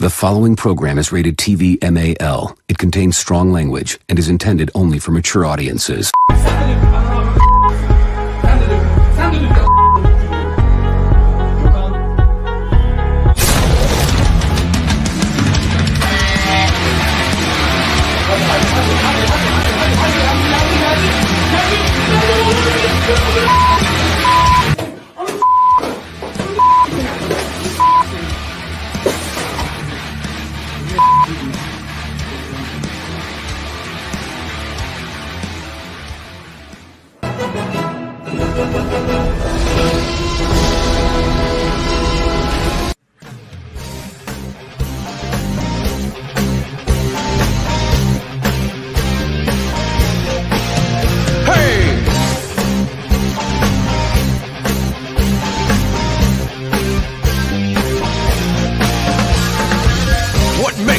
The following program is rated TV MAL. It contains strong language and is intended only for mature audiences.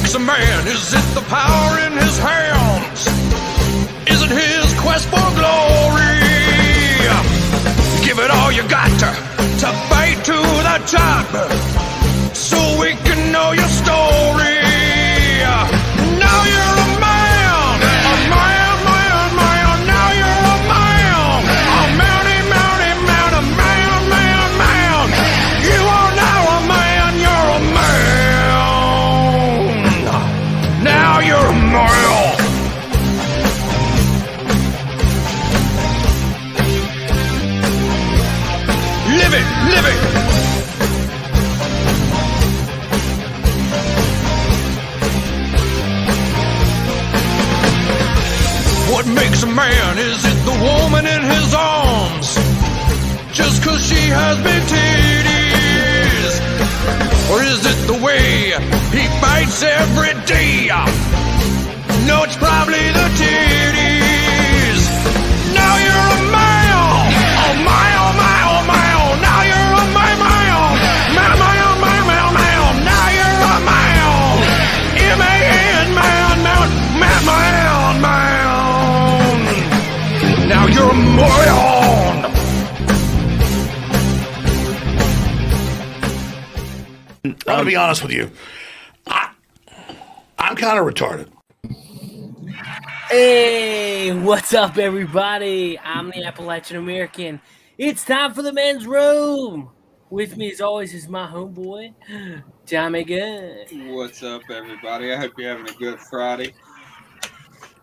A man, is it the power in his hands? Is it his quest for glory? Give it all you got to fight to the top, so we can know your story. Now you're a man, a man, man, man. Now you're a man, a mounty, mounty, mount, a man, man, man. You are now a man, you're a man. Now you're a male. Live it, live it. What makes a man? Is it the woman in his arms? Just 'cause she has big titties? Or is it the way he fights every day? No, it's probably the titties. Now you're a male. Oh my, oh my, oh my, oh. Now you're a male. Male, male, male, male, male. Now you're a male. M-A-N, man, man, man, man, man. Now you're a male. I'm going to be honest with you. I'm kind of retarded. Hey, what's up, everybody? I'm the Appalachian American. It's time for the men's room. With me, as always, is my homeboy, Tommy Gunn. What's up, everybody? I hope you're having a good Friday.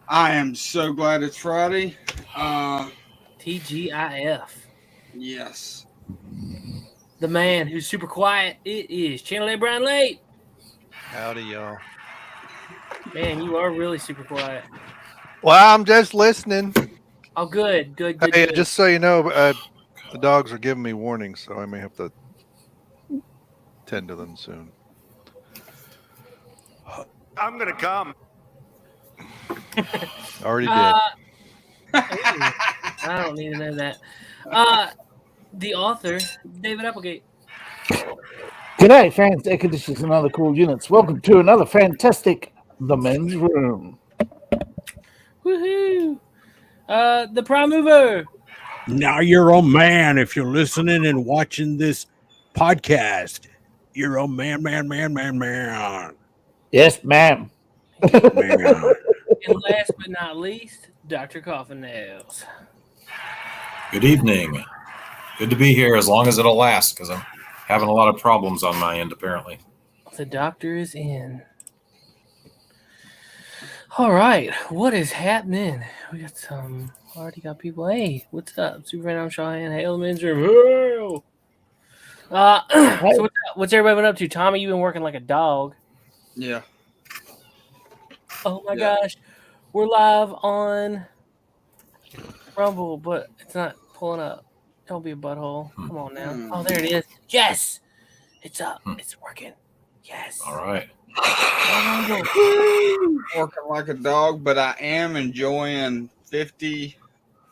I am so glad it's Friday. TGIF. Yes. The man who's super quiet, it is Channel A. Brian Late. Howdy, y'all. Man, you are really super quiet. Well, I'm just listening. Oh, good. Hey, Good. just so you know, the dogs are giving me warnings, so I may have to tend to them soon. I'm gonna come. Already did. I don't need to know that. The author, David Applegate. G'day, fans, air conditioners and other cool units. Welcome to another fantastic The Men's Room. Woohoo! The Prime Mover. Now you're a man if you're listening and watching this podcast. You're a man. Yes, ma'am. Man. And last but not least, Dr. Coffin Nails. Good evening. Good to be here as long as it'll last, because I'm having a lot of problems on my end, apparently. The doctor is in. All right, what is happening? We got already got people. Hey, what's up? Superfan, I'm Shawhan. Hail the men's room. So what's everybody been up to? Tommy, you've been working like a dog. Yeah. Oh my gosh. We're live on Rumble, but it's not pulling up. Don't be a butthole. Come on now. Oh, there it is. Yes. It's up. It's working. Yes. All right. Working like a dog, but I am enjoying 50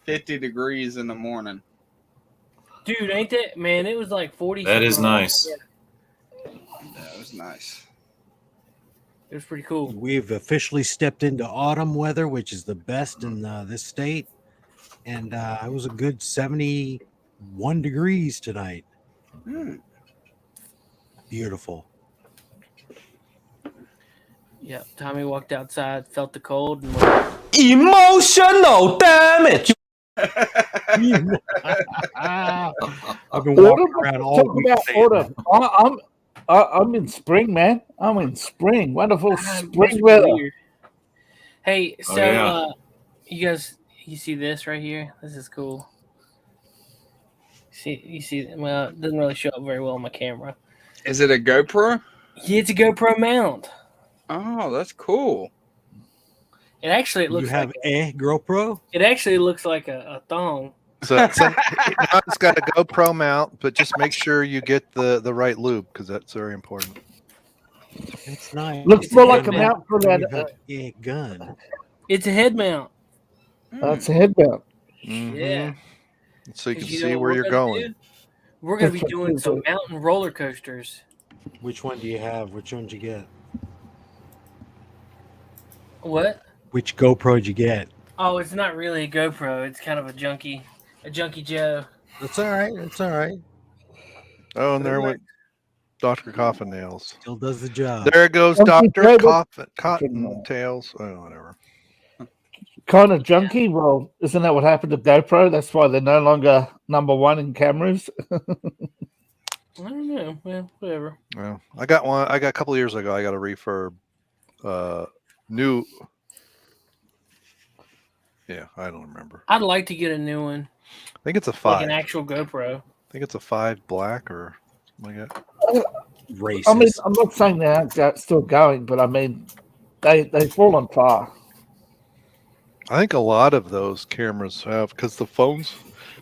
degrees in the morning. Dude, ain't that, man, it was like 40. That is nice. That was nice. It was pretty cool. We've officially stepped into autumn weather, which is the best in this state. And it was a good 71 degrees tonight. Beautiful. Yep. Tommy walked outside, felt the cold, and went, Emotional damage. I've been Order, walking around all talk week about saying order. that. I'm in spring, man. I'm in spring. Wonderful "Ah, spring that's weather. weird." Hey, so yeah. you guys, you see this right here? This is cool. You see? Well, it doesn't really show up very well on my camera. Is it a GoPro? Yeah, it's a GoPro mount. Oh, that's cool. It actually You looks have like a GoPro? it actually looks like a thong. So now it's got a GoPro mount, but just make sure you get the right lube because that's very important. It's nice. Looks It's more a like a head mount for that. You have a gun. It's a head mount. It's a head mount. Yeah. So you can 'Cause you see know what where we're you're gonna going. do? We're gonna be That's what doing we some do. mountain roller coasters. Which one do you have? Which one did you get? What? Which GoPro did you get? Oh, it's not really a GoPro. It's kind of a junkie Joe. That's all right. That's all right. Oh, and there went Dr. Coffin Nails. Still does the job. There goes Junkie Dr. Joe, Cotton Tails. Oh, whatever. Kind of junky. Well, isn't that what happened to GoPro? That's why they're no longer number one in cameras. I don't know. Well, whatever. Well, I got one. I got a couple of years ago. I got a refurb. New. Yeah, I don't remember. I'd like to get a new one, I think it's a like 5. an actual GoPro. I think it's a 5 black or something like that. Racist. I mean, I'm not saying they aren't still going, but I mean, they fall on fire. I think a lot of those cameras have because the phones,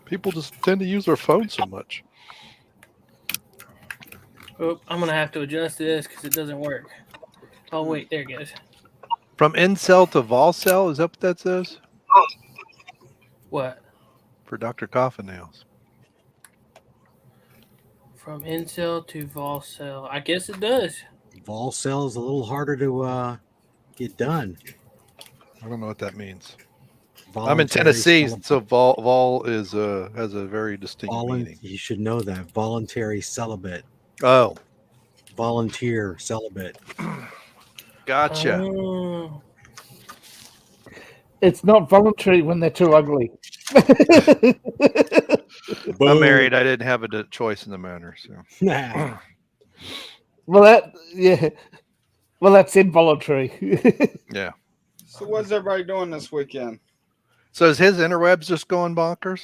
people just tend to use their phone so much. Oh, I'm gonna have to adjust this because it doesn't work. Oh wait, there it goes. From Incel to Volcel, is that what that says? What? For Dr. Coffin Nails. From Incel to Volcel. I guess it does. Volcel is a little harder to get done. I don't know what that means. I'm in Voluntary Tennessee, celibate. so vol is has a very distinct meaning. You should know that. Voluntary celibate. Oh, Volunteer celibate. gotcha. Oh. It's not voluntary when they're too ugly. I'm married. I didn't have a choice in the matter. So Nah. Well, that's involuntary. yeah. So what's everybody doing this weekend? So is his interwebs just going bonkers?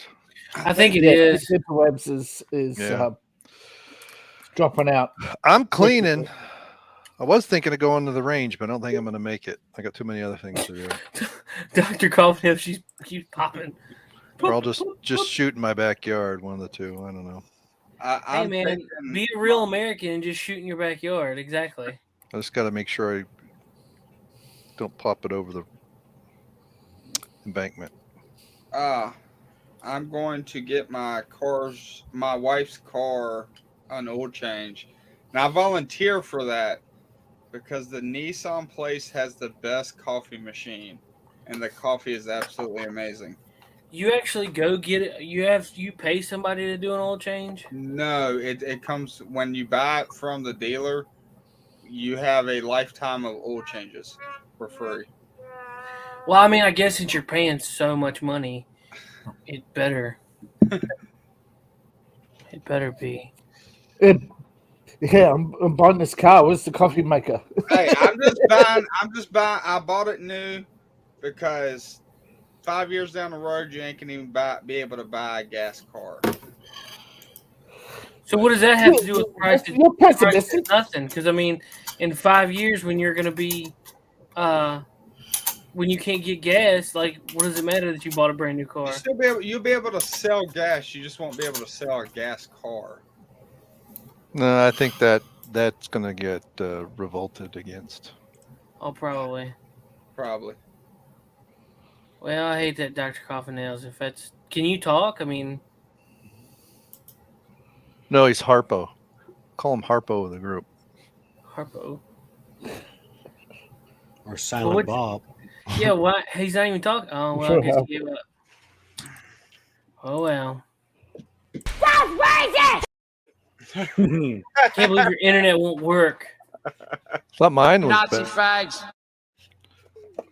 I think it Yeah, is. Interwebs is Yeah. dropping out. I'm cleaning. I was thinking of going to the range, but I don't think I'm going to make it. I got too many other things to do. Dr. Coffin, she's popping. Or I'll just shoot in my backyard. One of the two. I don't know. Hey I'm man, thinking, be a real American and just shoot in your backyard. Exactly. I just got to make sure I don't pop it over the embankment. I'm going to get my wife's car an oil change. Now I volunteer for that because the Nissan place has the best coffee machine, and the coffee is absolutely amazing. You actually go get it. You pay somebody to do an oil change. No, it comes when you buy it from the dealer. You have a lifetime of oil changes for free. Well, I mean, I guess since you're paying so much money, it better be. Yeah, I'm buying this car. Where's the coffee maker? Hey, I'm just buying. I bought it new because 5 years down the road, you ain't gonna even be able to buy a gas car. So what does that have to do with price? You're pessimistic. Nothing, because I mean, in 5 years, when you're gonna be, when you can't get gas, like, what does it matter that you bought a brand new car? You'll be able to sell gas. You just won't be able to sell a gas car. No, I think that's going to get revolted against. Oh, probably. Probably. Well, I hate that Dr. Coffin Nails. If that's, can you talk? I mean, No, he's Harpo. Call him Harpo of the group. Harpo. Or Silent Bob. Yeah, what? He's not even talking. Oh, well, I guess he gave up. Oh, well. That's racist! I can't believe your internet won't work. Thought mine was Nazi better. fags.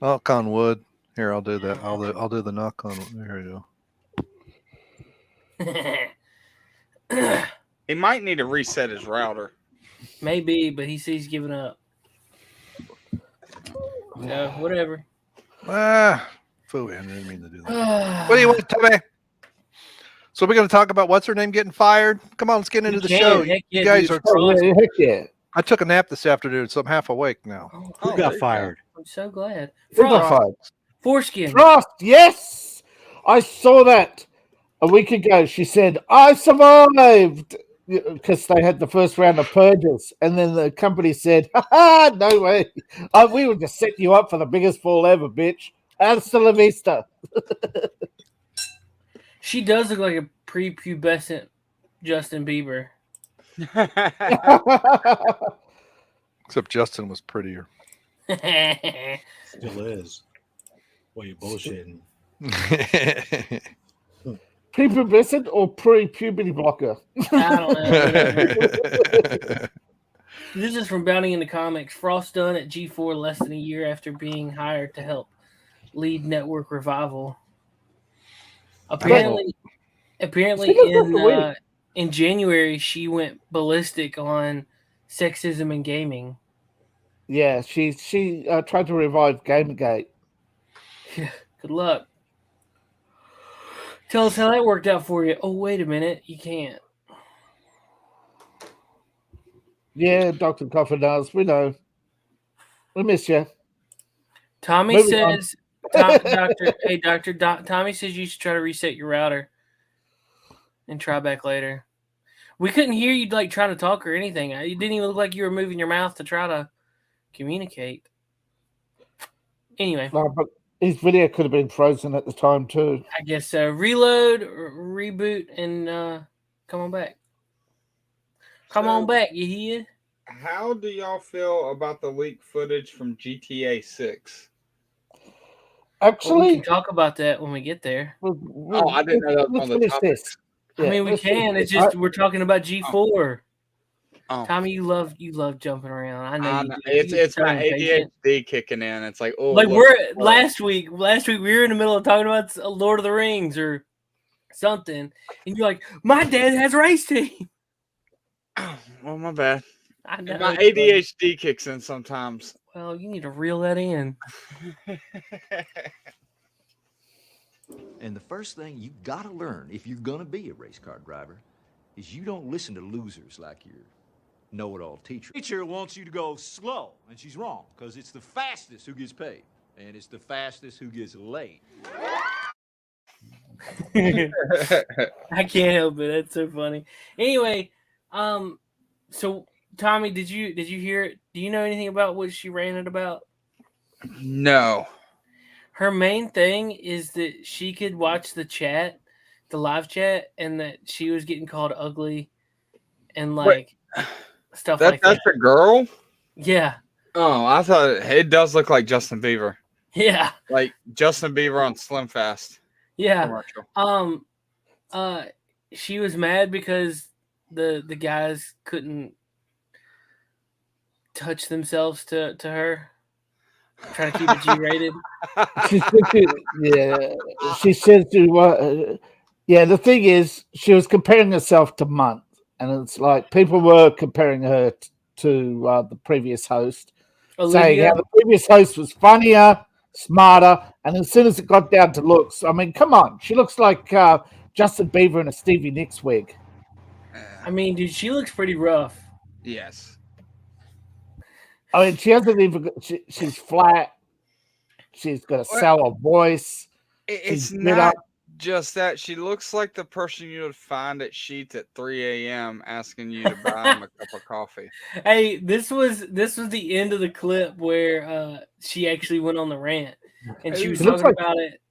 Knock on wood. Here, I'll do that. I'll do the knock on. There you go. He might need to reset his router. Maybe, but he says he's giving up. So, whatever. Phooey, I didn't mean to do that. What do you want, Tommy? So we're going to talk about what's her name getting fired? Come on, let's get into the show. Heck yeah, You guys dude. are. Heck yeah. I took a nap this afternoon, so I'm half awake now. Who got fired? I'm so glad. Who got Frost. fired? Foreskin. Frost, yes. I saw that a week ago. She said, I survived because they had the first round of purges. And then the company said, ha, no way. We will just set you up for the biggest fall ever, bitch. Hasta la vista. She does look like a prepubescent Justin Bieber. Except Justin was prettier. Still is. Well, you bullshitting. Prepubescent or pre-puberty blocker? I don't know. This is from Bounty in the Comics. Frost done at G4 less than a year after being hired to help lead Network Revival. Apparently in January she went ballistic on sexism in gaming. Yeah, she tried to revive Gamergate. Good luck. Tell us how that worked out for you. Oh, wait a minute. You can't. Yeah, Dr. Coffin does. We know. We miss you. Tommy Moving says, Tommy says you should try to reset your router and try back later. We couldn't hear you like trying to talk or anything. It didn't even look like you were moving your mouth to try to communicate. Anyway. No, but his video could have been frozen at the time too. I guess so. Reload, reboot, and come on back. Come on back, you hear? How do y'all feel about the leaked footage from GTA 6? Actually, we can talk about that when we get there. I didn't know that was on the topic. Yeah, I mean, we can. It's just we're talking about G4. Oh. Tommy, you love jumping around. I know. It's my ADHD kicking in. It's like, oh, like last week we were in the middle of talking about Lord of the Rings or something, and you're like, my dad has a race team. Oh, well, my bad. I know. My ADHD kicks in sometimes. Well, you need to reel that in. And the first thing you got to learn if you're going to be a race car driver is you don't listen to losers like your know-it-all teacher. Teacher wants you to go slow, and she's wrong, because it's the fastest who gets paid, and it's the fastest who gets laid. I can't help it. That's so funny. Anyway, so Tommy, did you hear it? Do you know anything about what she ranted about? No. Her main thing is that she could watch the live chat, and that she was getting called ugly and like stuff like that. That's a girl? Yeah. Oh, I thought it does look like Justin Bieber. Yeah. Like Justin Bieber on Slim Fast. Yeah. She was mad because the guys couldn't touch themselves to her. Trying to keep it G-rated. She said to the thing is, she was comparing herself to Munt, and it's like people were comparing her to the previous host, saying how the previous host was funnier, smarter, and as soon as it got down to looks, I mean, come on, she looks like Justin Bieber in a Stevie Nicks wig. I mean, dude, she looks pretty rough. Yes. I mean, she hasn't even. She's flat. She's got a sour voice. It's not just that. She looks like the person you would find at Sheetz at 3 a.m. asking you to buy him a cup of coffee. Hey, this was the end of the clip where she actually went on the rant, and she was talking about it.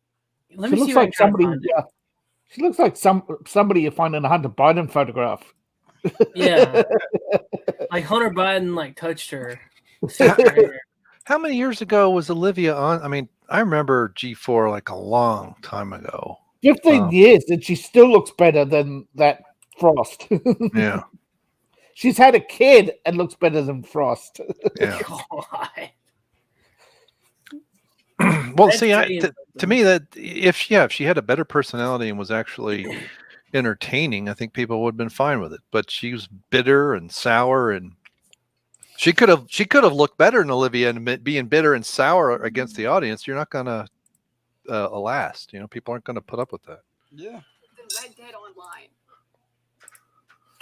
Let me see. Like somebody. She looks like somebody you find in a Hunter Biden photograph. Yeah, like Hunter Biden like touched her. How many years ago was Olivia on? I mean, I remember G4 like a long time ago. 15 years, and she still looks better than that Frost. Yeah. She's had a kid and looks better than Frost. Yeah. God. Well, That's see, saying to me, that if she had a better personality and was actually entertaining, I think people would have been fine with it. But she was bitter and sour, and she could have looked better than Olivia, and being bitter and sour against the audience, you're not gonna last. People aren't gonna put up with that. Yeah. Red Dead Online.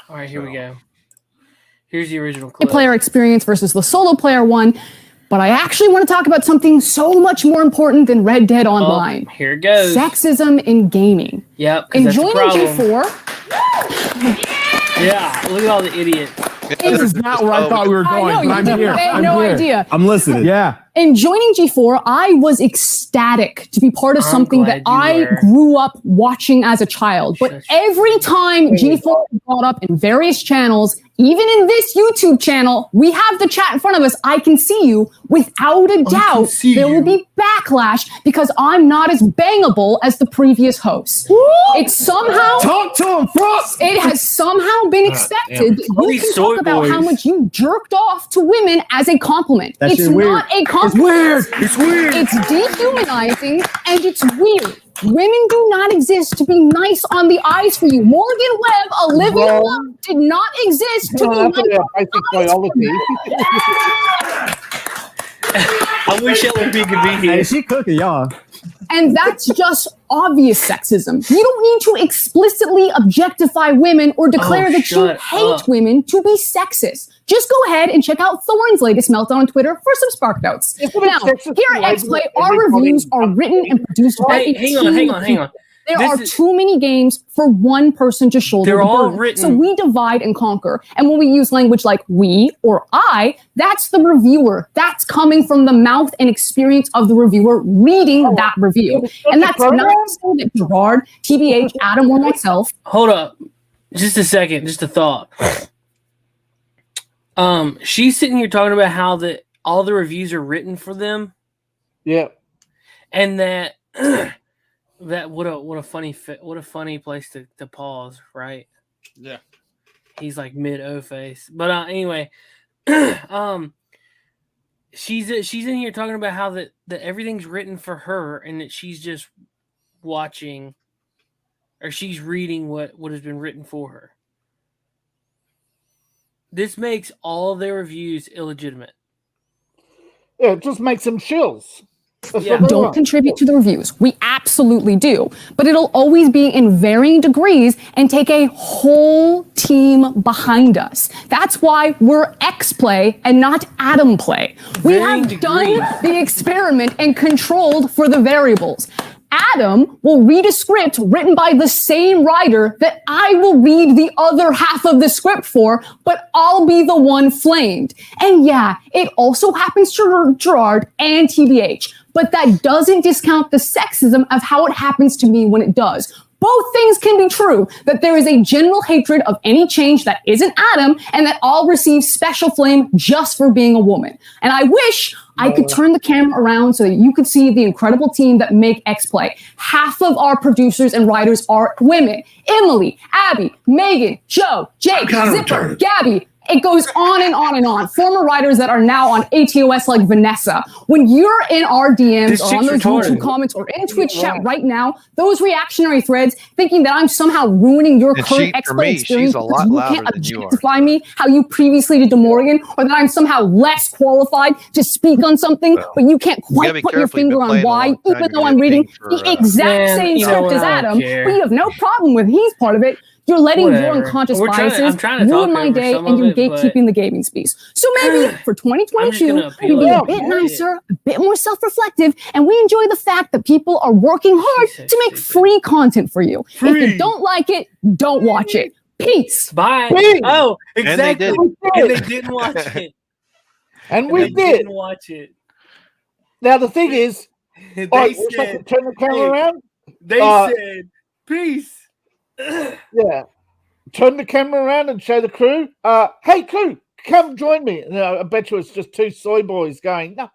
All right, here we go. Here's the original clip. Player experience versus the solo player one. But I actually want to talk about something so much more important than Red Dead Online. Here it goes. Sexism in gaming. Yep. In joining G4. Yeah, look at all the idiots. This is not where I thought we were going. I know, I'm here. I had I'm no here. idea. I'm listening. Yeah. In joining G4, I was ecstatic to be part of something that I grew up watching as a child. But every time G4 is brought up in various channels, even in this YouTube channel, we have the chat in front of us. I can see you. Without a doubt, there will be backlash because I'm not as bangable as the previous hosts. It's somehow... Talk to him, Frost! It has somehow been expected that you can talk about how much you jerked off to women as a compliment. It's not a compliment. It's weird. It's weird. It's dehumanizing and it's weird. Women do not exist to be nice on the eyes for you. Morgan Webb, Olivia Love did not exist to be nice on the eyes for you. I wish LP could be here. Hey, she cooking, y'all. And that's just obvious sexism. You don't need to explicitly objectify women or declare that you hate women to be sexist. Just go ahead and check out Thorne's latest meltdown on Twitter for some spark notes. Now, here at XPlay, our reviews are written and produced by a team. Hang on. There are too many games for one person to shoulder the burden. So we divide and conquer. And when we use language like we or I, that's the reviewer. That's coming from the mouth and experience of the reviewer reading that review. And that's not so that Gerard, TBH, Adam, or myself. Hold up. Just a second. Just a thought. She's sitting here talking about how that all the reviews are written for them. Yeah. And that... That what a funny place to pause, right? Yeah. He's like mid O face. But anyway, she's in here talking about how that everything's written for her and that she's just watching or she's reading what has been written for her. This makes all their reviews illegitimate. Yeah, it just makes them shills. Don't contribute to the reviews. We absolutely do. But it'll always be in varying degrees and take a whole team behind us. That's why we're XPlay and not Adam Play. We have done the experiment and controlled for the variables. Adam will read a script written by the same writer that I will read the other half of the script for, but I'll be the one flamed. And yeah, it also happens to Gerard and TBH, but that doesn't discount the sexism of how it happens to me when it does. Both things can be true, that there is a general hatred of any change that isn't Adam, and that I'll receive special flame just for being a woman. And I wish I could turn the camera around so that you could see the incredible team that make XPlay. Half of our producers and writers are women. Emily, Abby, Megan, Joe, Jake, Zipper, Gabby. It goes on and on and on. Former writers that are now on ATOS like Vanessa. When you're in our DMs or on those YouTube comments or in Twitch chat right now, those reactionary threads thinking that I'm somehow ruining your current XPlay experience because you can't objectify me how you previously did to Morgan, or that I'm somehow less qualified to speak on something, but you can't quite put your finger on why, even though I'm reading the exact same script as Adam. We have no problem with he's part of it. You're letting your unconscious biases ruin my day, and you're gatekeeping the gaming space. So maybe for 2022, we be a bit nicer, a bit more self-reflective, and we enjoy the fact that people are working hard to make free content for you. If you don't like it, don't watch it. Peace. Bye. Peace. Oh, exactly. And they didn't watch it. And we didn't watch it. Now the thing is, they said, turn the camera around. They said, "Peace." Yeah, turn the camera around and show the crew. Hey crew, come join me. No, I bet you it's just two soy boys going. No,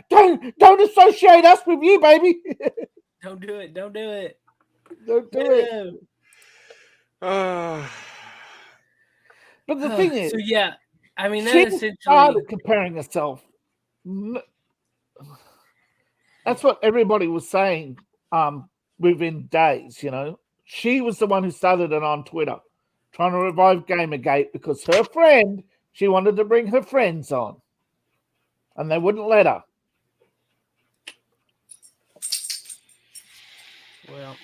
don't associate us with you, baby. Don't do it. Don't do it. Don't do it. But the thing is, so yeah, I mean, that she essentially started comparing herself. That's what everybody was saying within days, you know. She was the one who started it on Twitter, trying to revive Gamergate because her friend, she wanted to bring her friends on, and they wouldn't let her. Well,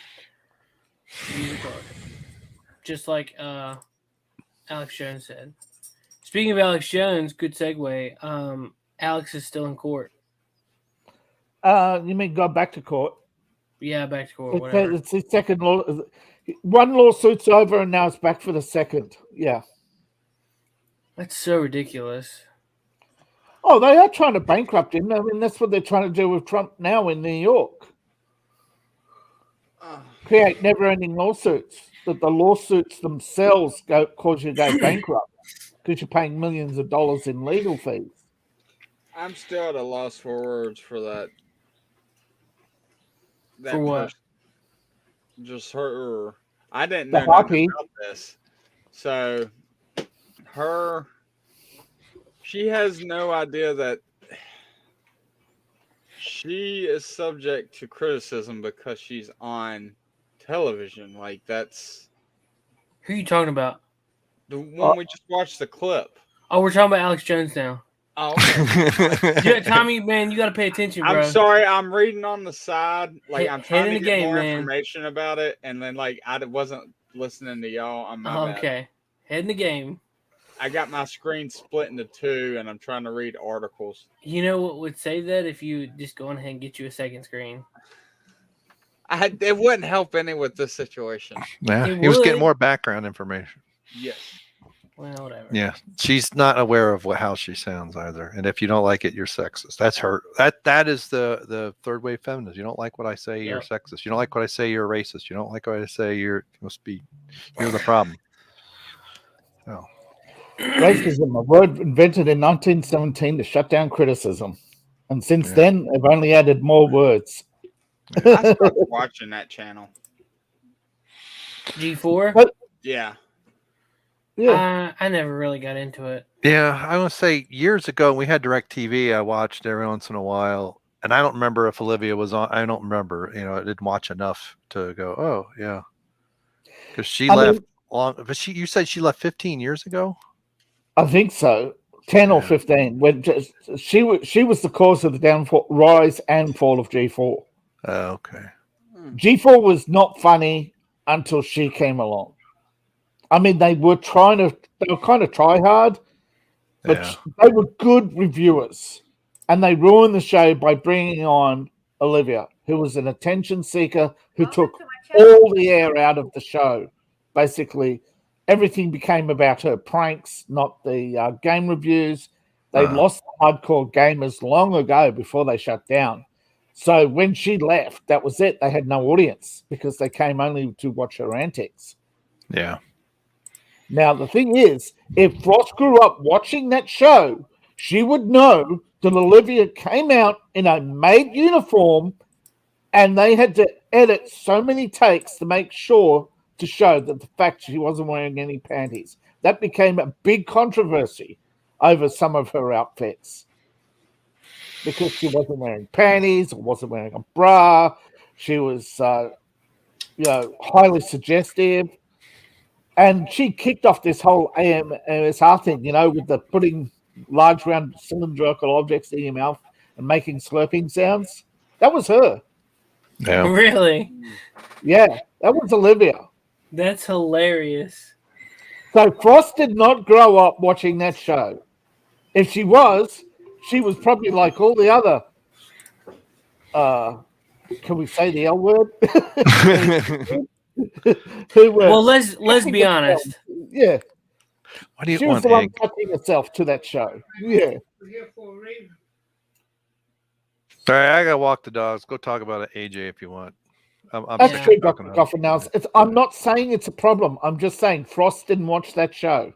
just like Alex Jones said. Speaking of Alex Jones, good segue. Alex is still in court. You mean go back to court? Yeah, back to court. Whatever. It's his second law. One lawsuit's over, and now it's back for the second. Yeah. That's so ridiculous. Oh, they are trying to bankrupt him. I mean, that's what they're trying to do with Trump now in New York. Create never-ending lawsuits. That the lawsuits themselves cause you to go bankrupt because you're paying millions of dollars in legal fees. I'm still at a loss for words for that. For what? Person. Just her. I didn't The know nothing harpy. about this. So, she has no idea that she is subject to criticism because she's on television. Like, that's... Who are you talking about? The one we just watched the clip. Oh, we're talking about Alex Jones now. Oh, okay. Tommy, man, you got to pay attention, bro. I'm sorry, I'm reading on the side. Like, I'm Head trying in to the get game, more man. information about it, and then, like, I wasn't listening to y'all on my bad. Okay. Head in the game. I got my screen split into two, and I'm trying to read articles. You know what would save that if you just go ahead and get you a second screen? It wouldn't help any with this situation. Yeah, he was getting more background information. Yes. Well, whatever. Yeah, she's not aware of how she sounds either. And if you don't like it, you're sexist. That's her. That is the third wave feminist. You don't like what I say, you're sexist. You don't like what I say, you're racist. You don't like what I say, you're the problem. Oh. Racism, a word invented in 1917 to shut down criticism. And since then, they've only added more words. I stopped watching that channel. G4? Yeah. I never really got into it. Yeah, I want to say years ago we had DirecTV. I watched every once in a while, and I don't remember if Olivia was on. I don't remember. You know, I didn't watch enough to go, oh yeah, because she left long. But you said she left 15 years ago. I think so, 10 or 15. When she was the cause of the rise and fall of G4. Okay. G4 was not funny until she came along. I mean, they were kind of try hard, but they were good reviewers. And they ruined the show by bringing on Olivia, who was an attention seeker who took all the air out of the show. Basically, everything became about her pranks, not the game reviews. They lost the hardcore gamers long ago before they shut down. So when she left, that was it. They had no audience because they came only to watch her antics. Yeah. Now, the thing is, if Frost grew up watching that show, she would know that Olivia came out in a maid uniform and they had to edit so many takes to make sure to show that the fact she wasn't wearing any panties. That became a big controversy over some of her outfits because she wasn't wearing panties or wasn't wearing a bra. She was, highly suggestive. And she kicked off this whole AMSR thing, with the putting large round cylindrical objects in your mouth and making slurping sounds. That was her. Yeah. Really? Yeah, that was Olivia. That's hilarious. So Frost did not grow up watching that show. If she was probably like all the other, can we say the L word? Well, let's be honest. Yeah. Why do you she want was the one egg? touching herself to that show. Yeah. Sorry, I gotta walk the dogs. Go talk about it, AJ, if you want. That's true, Dr. Goffin. Now, I'm not saying it's a problem. I'm just saying Frost didn't watch that show.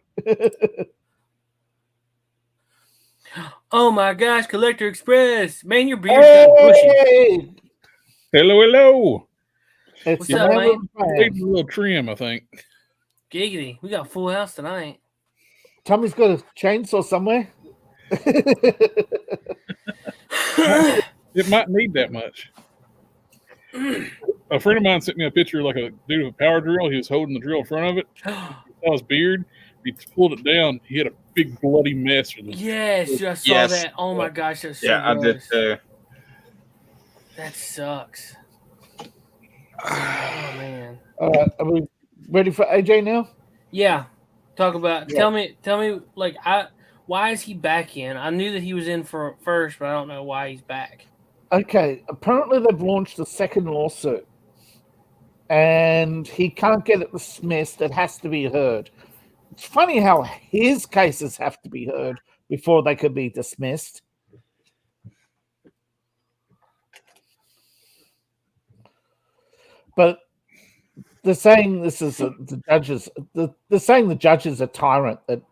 Oh my gosh, CollectorExpress. Man, your beard's kind of bushy. Hello. What's up, man? Need a little trim, I think. Giggity. We got a full house tonight. Tommy's got a chainsaw somewhere. It might need that much. A friend of mine sent me a picture like a dude with a power drill. He was holding the drill in front of it. Saw his beard. He pulled it down. He had a big bloody mess. Yes, I saw that. Oh my gosh, that's so I did gross. too. That sucks. Oh man. Are we ready for AJ now? Yeah. Talk about. Yeah. Tell me. Like, why is he back in? I knew that he was in for first, but I don't know why he's back. Okay. Apparently, they've launched a second lawsuit, and he can't get it dismissed. It has to be heard. It's funny how his cases have to be heard before they could be dismissed. But they're saying this is the judges. They're saying the judge is a tyrant. That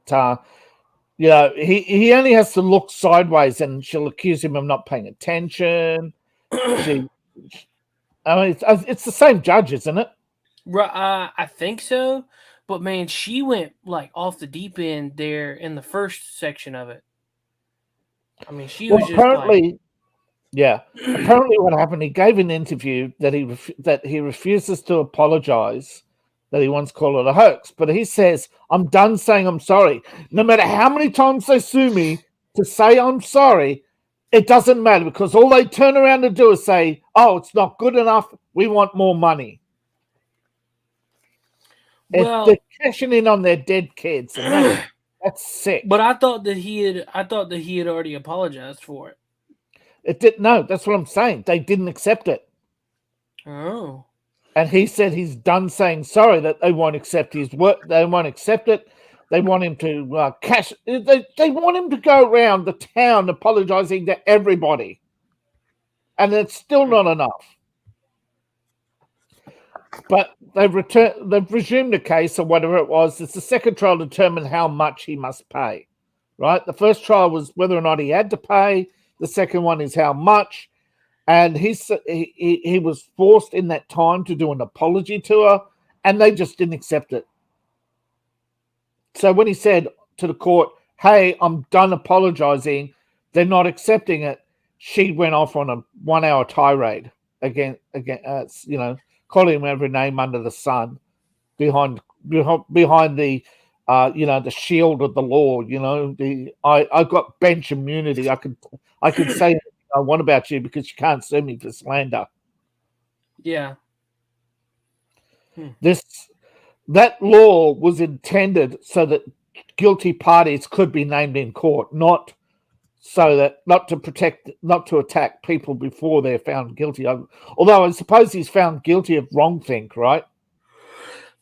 he only has to look sideways, and she'll accuse him of not paying attention. I mean, it's the same judge, isn't it? Right. I think so. But man, she went like off the deep end there in the first section of it. I mean, she was just apparently. Apparently, what happened? He gave an interview that he refuses to apologize, that he once called it a hoax. But he says, "I'm done saying I'm sorry. No matter how many times they sue me to say I'm sorry, it doesn't matter because all they turn around to do is say, oh, it's not good enough. We want more money." Well, they're cashing in on their dead kids, and that's sick. But I thought that he had already apologized for it. It didn't. No, that's what I'm saying. They didn't accept it. Oh. And he said he's done saying sorry, that they won't accept his work. They won't accept it. They want him to cash. They want him to go around the town apologizing to everybody. And it's still not enough. But they've resumed the case or whatever it was. It's the second trial to determine how much he must pay. Right? The first trial was whether or not he had to pay. The second one is how much. And he was forced in that time to do an apology to her, and they just didn't accept it. So when he said to the court, hey, I'm done apologizing, they're not accepting it, she went off on a 1 hour tirade again, calling him every name under the sun behind the the shield of the law. I got bench immunity. I could say anything I want about you because you can't sue me for slander. Yeah. That law was intended so that guilty parties could be named in court, not to attack people before they're found guilty. Although I suppose he's found guilty of wrongthink, right?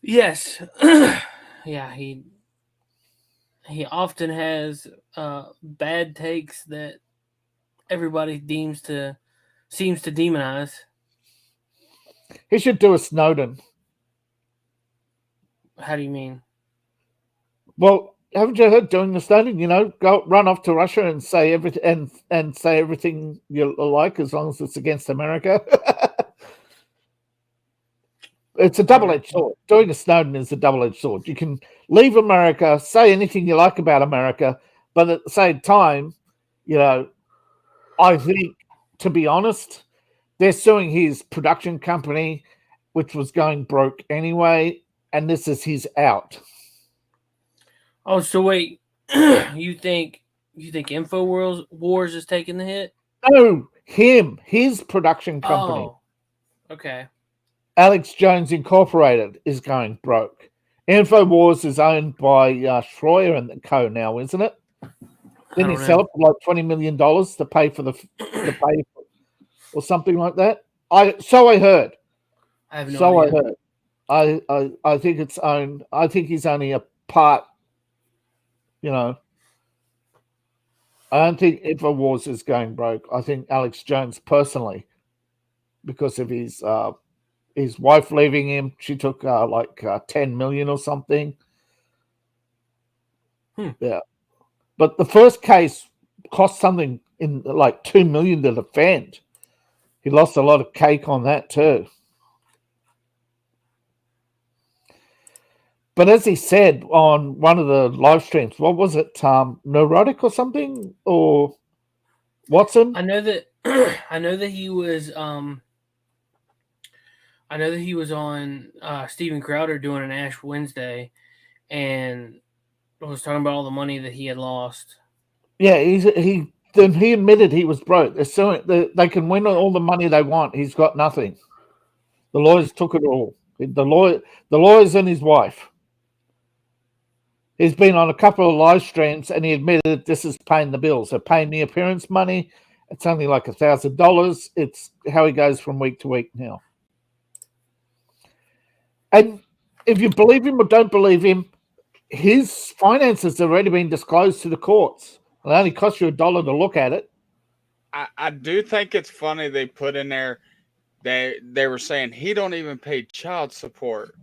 Yes. Yeah, he often has bad takes that everybody seems to demonize. He should do a Snowden. How do you mean? Well, haven't you heard doing the Snowden? Go run off to Russia and say everything and say everything you like, as long as it's against America. It's a double-edged sword. Doing a Snowden is a double-edged sword. You can leave America, say anything you like about America, but at the same time, I think, to be honest, they're suing his production company, which was going broke anyway, and this is his out. Oh, so wait, you think InfoWars is taking the hit? No, his production company. Oh, okay. Alex Jones Incorporated is going broke. InfoWars is owned by Schroyer and Co. now, isn't it? Didn't he sell it for like $20 million to pay for or something like that? So I heard. I have no idea. I heard. I think it's owned. I think he's only a part. I don't think InfoWars is going broke. I think Alex Jones personally, because of his wife leaving him, she took $10 million or something. Yeah, but the first case cost something in like $2 million to defend. He lost a lot of cake on that too. But as he said on one of the live streams, what was it? Neurotic or something? Or Watson? I know that he was on Steven Crowder doing an Ash Wednesday, and was talking about all the money that he had lost. Yeah, he admitted he was broke. They can win all the money they want. He's got nothing. The lawyers took it all. The lawyers and his wife. He's been on a couple of live streams, and he admitted this is paying the bills. They're paying the appearance money. It's only like $1,000. It's how he goes from week to week now. And if you believe him or don't believe him, his finances have already been disclosed to the courts. It only costs you $1 to look at it. I do think it's funny they put in there they were saying he don't even pay child support.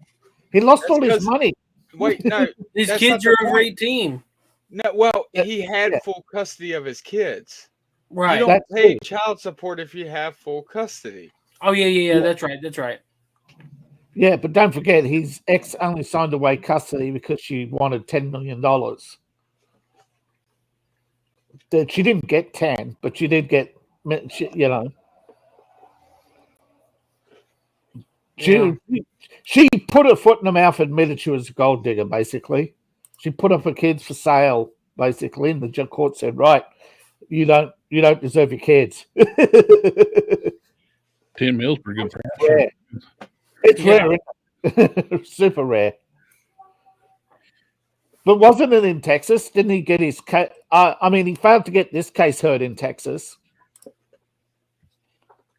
He lost all his money. Wait, no. His kids are over 18. No, well, he had full custody of his kids. Right. You don't pay child support if you have full custody. Oh, yeah. That's right. Yeah, but don't forget, his ex only signed away custody because she wanted $10 million. She didn't get 10, but she did get, you know. She put her foot in her mouth and admitted she was a gold digger, basically. She put up her kids for sale, basically, and the court said, right, you don't deserve your kids. 10 mils pretty good for half. Yeah. It's rare, isn't it? Super rare. But wasn't it in Texas? Didn't he get his case? He failed to get this case heard in Texas.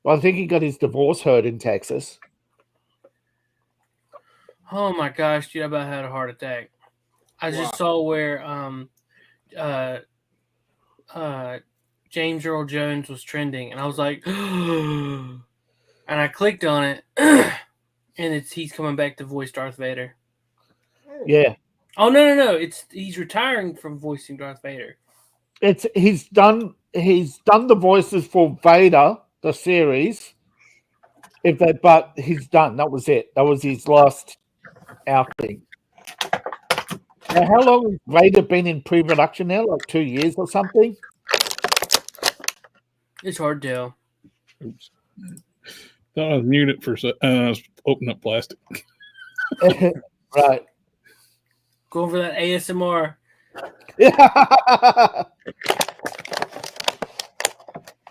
Well, I think he got his divorce heard in Texas. Oh my gosh, dude! I about had a heart attack. I just saw where James Earl Jones was trending, and I was like, and I clicked on it, and he's coming back to voice Darth Vader. Yeah. Oh no! He's retiring from voicing Darth Vader. He's done the voices for Vader, the series. But he's done. That was it. That was his last outing. Now, how long has Vader been in pre-production now? Like 2 years or something? It's hard to tell. Oops. Thought I was muted for a second. I was opening up plastic. Right. Going for that ASMR.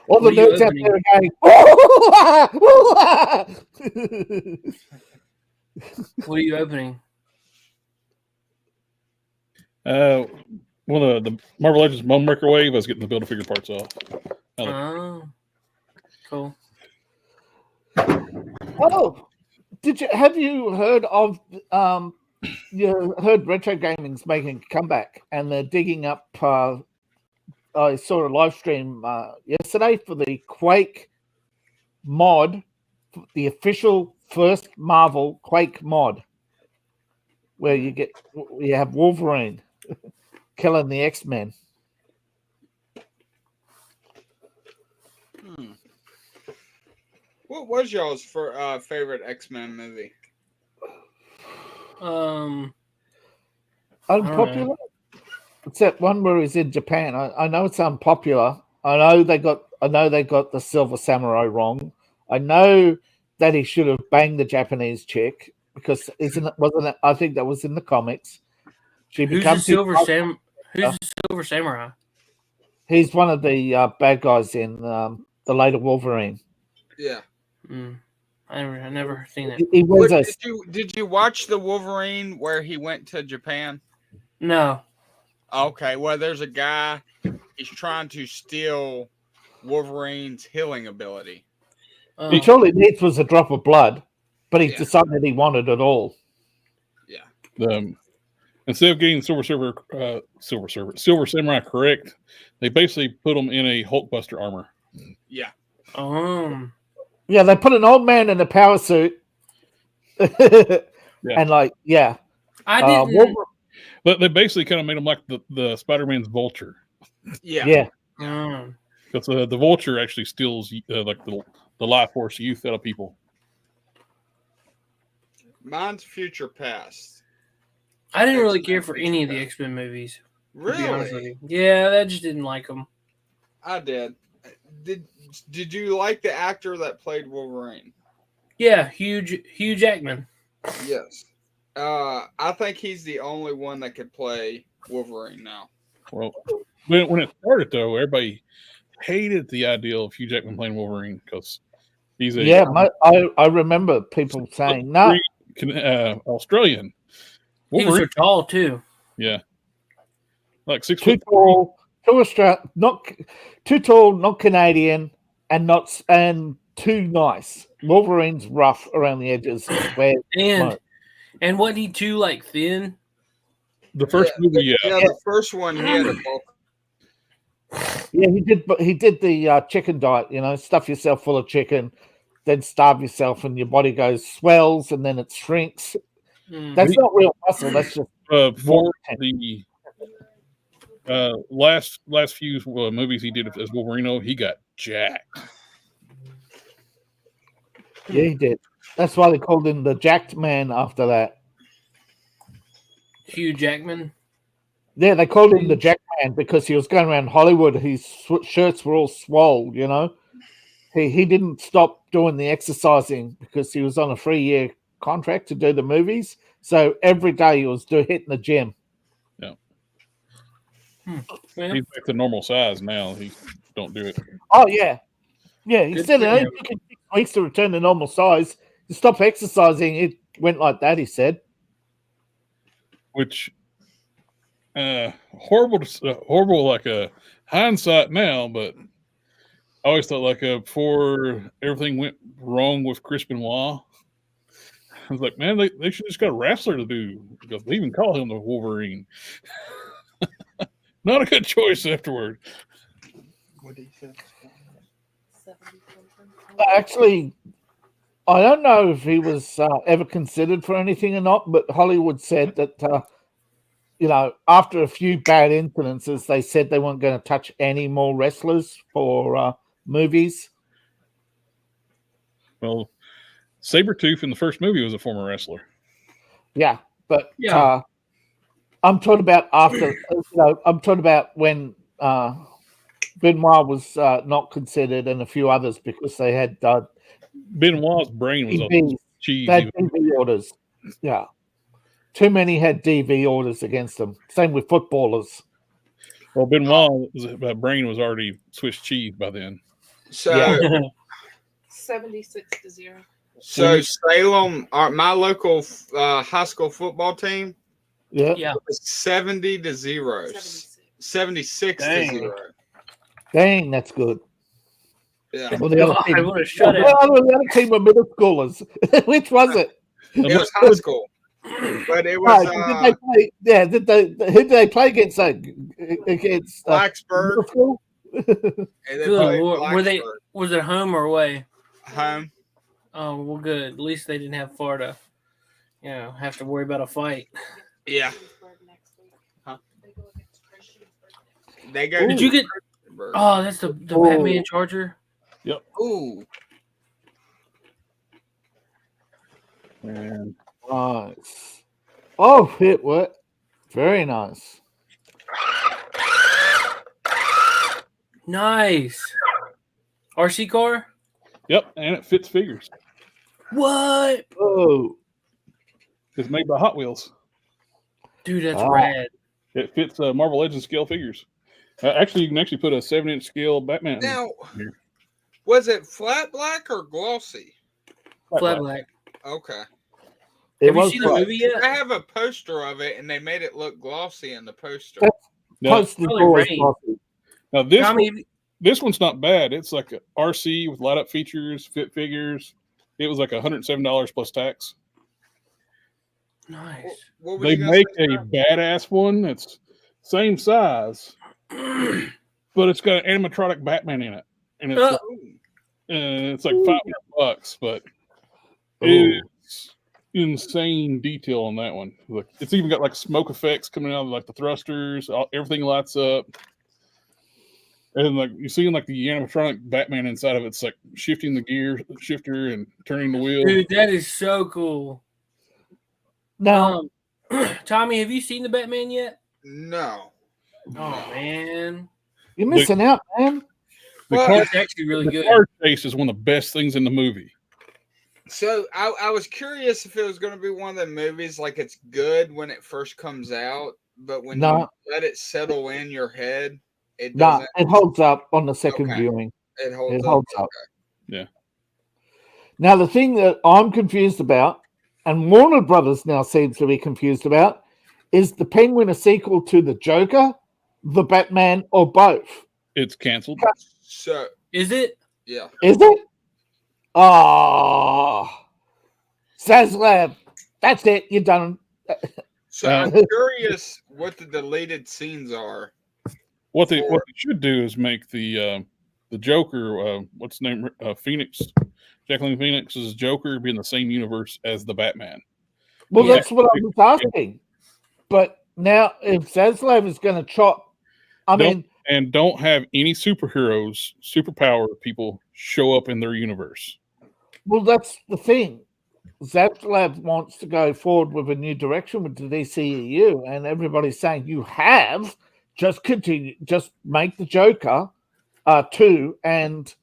All the nerds out there are going, What are you opening? One of the Marvel Legends Bone Microwave. I was getting the Build-A-Figure parts off. Oh, cool. Oh, have you heard of you heard Retro Gaming's making a comeback, and they're digging up I saw a live stream yesterday for the Quake mod, the official first Marvel Quake mod, where you have Wolverine killing the X-Men. What was y'all's favorite X-Men movie? Unpopular. It's that one where he's in Japan. I know it's unpopular. I know they got the Silver Samurai wrong. I know that he should have banged the Japanese chick because wasn't it? I think that was in the comics. Who's the Silver Samurai? He's one of the bad guys in the later Wolverine. Yeah. I never seen it. Did you watch the Wolverine where he went to Japan? No. Okay, well, there's a guy. He's trying to steal Wolverine's healing ability. All he needs was a drop of blood, but he decided he wanted it all. Yeah. Instead of getting Silver Samurai correct, they basically put him in a Hulkbuster armor. Yeah. Yeah, they put an old man in a power suit. And I didn't. But they basically kind of made him like the Spider-Man's Vulture. Yeah. Because the Vulture actually steals like the life force youth out of people. Mine's Future Past. I didn't really care for any of the X-Men movies. To be honest with Really? you. Yeah, I just didn't like them. I did. Did you like the actor that played Wolverine? Yeah, Hugh Jackman. Yes. I think he's the only one that could play Wolverine now. Well, when it started though, everybody hated the idea of Hugh Jackman playing Wolverine because he's a I remember people saying no. Australian. He was so tall too. Yeah, like 6 Too foot. tall, too tall, not Canadian, and too nice. Wolverine's rough around the edges. And wasn't he too like thin? The first movie, yeah, the first one he had a bulk. Yeah, he did the chicken diet. You know, stuff yourself full of chicken, then starve yourself, and your body swells, and then it shrinks. That's not real muscle. That's just for the last few movies he did as Wolverine. He got jacked. Yeah, he did. That's why they called him the Jacked Man after that. Hugh Jackman. Yeah, they called him the Jack Man because he was going around Hollywood. His shirts were all swole, you know. He didn't stop doing the exercising because he was on a 3-year contract to do the movies. So every day he was hitting the gym. Yeah. He's back to normal size now. He don't do it. Oh, yeah. Yeah, he said it only took him 6 weeks to return to normal size. To stop exercising, it went like that, he said. Which... horrible like a hindsight now, but I always thought like before everything went wrong with Chris Benoit, I was like, man, they should just got a wrestler to do because they even call him the Wolverine. Not a good choice afterward. What did he say? Actually, I don't know if he was ever considered for anything or not, but Hollywood said that after a few bad incidences, they said they weren't going to touch any more wrestlers for movies. Well, Sabretooth in the first movie was a former wrestler. Yeah, but I'm talking about after. I'm talking about when Benoit was not considered, and a few others because they had Benoit's brain was DV, on cheese. they had DV orders. Yeah. Too many had DV orders against them. Same with footballers. Well, Benoit's brain was already Swiss cheese by then. So 76-0. So Salem, my local high school football team, was 70-0, 76-0. Dang, that's good. Yeah. Well, the other team, the other team were middle schoolers. Which was it? It was high school. But it was. Did they play? Yeah, who did they play against? Against Blacksburg. Was it home or away? Home. Oh well, good. At least they didn't have far to, have to worry about a fight. Yeah. Huh? They go. Did you get? Oh, that's the Batman Charger. Yep. Ooh. Man. Nice. Oh, it worked. Very nice. Nice. RC car? Yep, and it fits figures. What? Oh. It's made by Hot Wheels. Dude, that's rad. It fits Marvel Legends scale figures. Actually, you can actually put a 7-inch scale Batman. Now, here. Was it flat black or glossy? Flat black. Okay. Have you seen the movie yet? I have a poster of it, and they made it look glossy in the poster. Now, this one's not bad. It's like a RC with light up features, fit figures. It was like $107 plus tax. Nice. They make a badass one that's same size, but it's got an animatronic Batman in it, and it's like $500, but it's insane detail on that one. Look, it's even got like smoke effects coming out of like the thrusters. Everything lights up, and like you see like the animatronic Batman inside of it's like shifting the gear shifter and turning the wheel. Dude, that is so cool. Now, Tommy, have you seen the Batman yet? No. Oh man, You're missing out, man. It's actually really the good. car chase is one of the best things in the movie. So I was curious if it was going to be one of the movies like it's good when it first comes out, but when you let it settle in your head, it doesn't. It holds up on the second Okay. viewing. It holds up. Yeah. Now, the thing that I'm confused about, and Warner Brothers now seems to be confused about, is the Penguin a sequel to the Joker, the Batman, or both? It's canceled. So is it? Yeah. Is it? Oh, Zaslav, that's it. You're done. So I'm curious what the deleted scenes are. What they should do is make the Joker, what's the name? Phoenix, Jacqueline Phoenix's Joker be in the same universe as the Batman. Well, that's what I was asking. But now, if Zaslav is going to chop, and don't have any superheroes, superpower people show up in their universe. Well, that's the thing. Zaslav wants to go forward with a new direction with the DCEU, and everybody's saying you have just make the Joker 2 and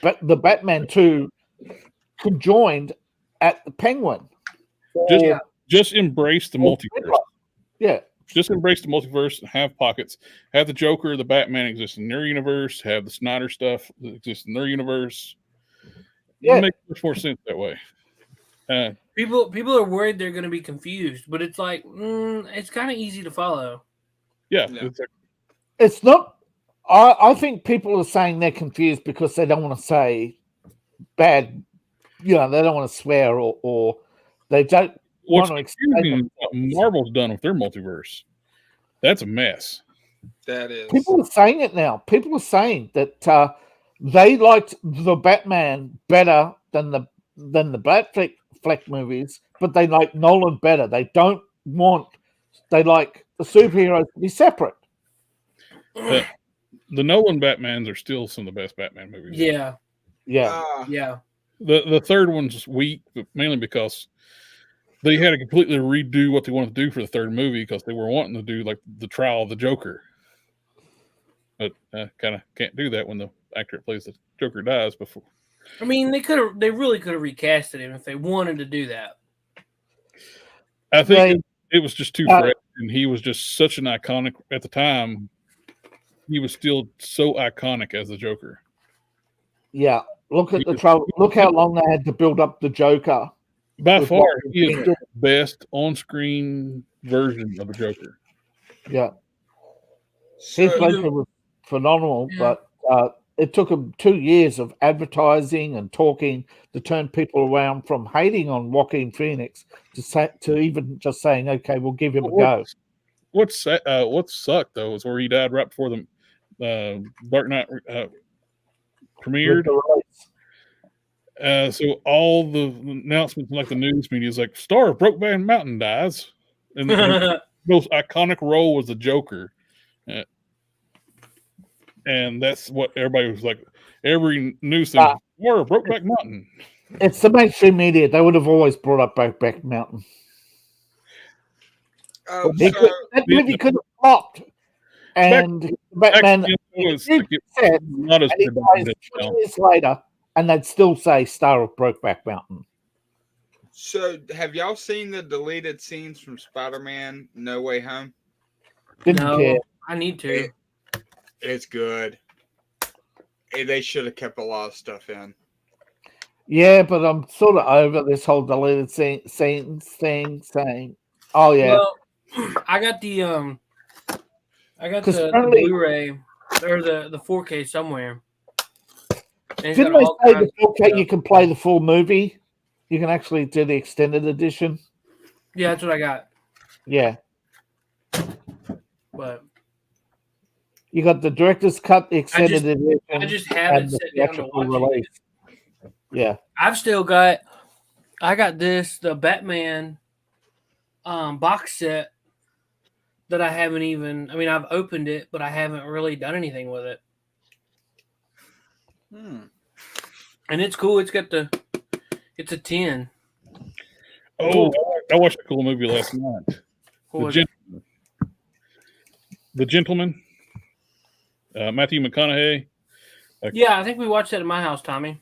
the Batman 2 conjoined at the Penguin. Just embrace the multiverse. Yeah. Just embrace the multiverse and have pockets. Have the Joker, the Batman exist in their universe. Have the Snyder stuff that exists in their universe. Yeah. It makes much more sense that way. People are worried they're going to be confused, but it's like it's kind of easy to follow. Yeah. It's not. I think people are saying they're confused because they don't want to say bad. They don't want to swear or they don't. What's confusing is what Marvel's done with their multiverse. That's a mess. That is. People are saying it now. People are saying that they liked the Batman better than the Batfleck movies, but they like Nolan better. They like the superheroes to be separate. The Nolan Batmans are still some of the best Batman movies. Yeah. Yeah. The third one's weak, but mainly because they had to completely redo what they wanted to do for the third movie because they were wanting to do like the trial of the Joker. But kind of can't do that when the actor that plays the Joker dies before. I mean, they really could have recasted him if they wanted to do that. I think it was just too fresh, and he was just such an iconic at the time. He was still so iconic as the Joker. Yeah, look at the trouble. Look how long they had to build up the Joker. By far, he is still the best on-screen version of the Joker. Yeah, Heath Ledger was phenomenal, but it took him 2 years of advertising and talking to turn people around from hating on Joaquin Phoenix to even just saying, "Okay, we'll give him a go." What sucked though is where he died right before the Dark Knight premiered. So all the announcements, like the news media, is like star of Brokeback Mountain dies, and the most iconic role was the Joker, and that's what everybody was like. Every news thing, star of Brokeback Mountain. It's the mainstream media. They would have always brought up Brokeback Mountain. That movie could have flopped, and Batman said, not as and he dies 20 years later, and they'd still say star of Brokeback Mountain. So, have y'all seen the deleted scenes from Spider-Man: No Way Home? Didn't care. I need to. It's good. They should have kept a lot of stuff in. Yeah, but I'm sort of over this whole deleted scenes thing. Saying, "Oh yeah." Well, I got the Blu-ray or the 4K somewhere. Didn't they say the 4K you can play the full movie? You can actually do the extended edition. Yeah, that's what I got. Yeah. But you got the director's cut, the extended edition. I just haven't sat down to watch it. Yeah. I got the Batman box set that I haven't even, I've opened it, but I haven't really done anything with it. And it's cool. It's a 10. Oh, I watched a cool movie last night. The Gentleman. Matthew McConaughey. Yeah, I think we watched that at my house, Tommy.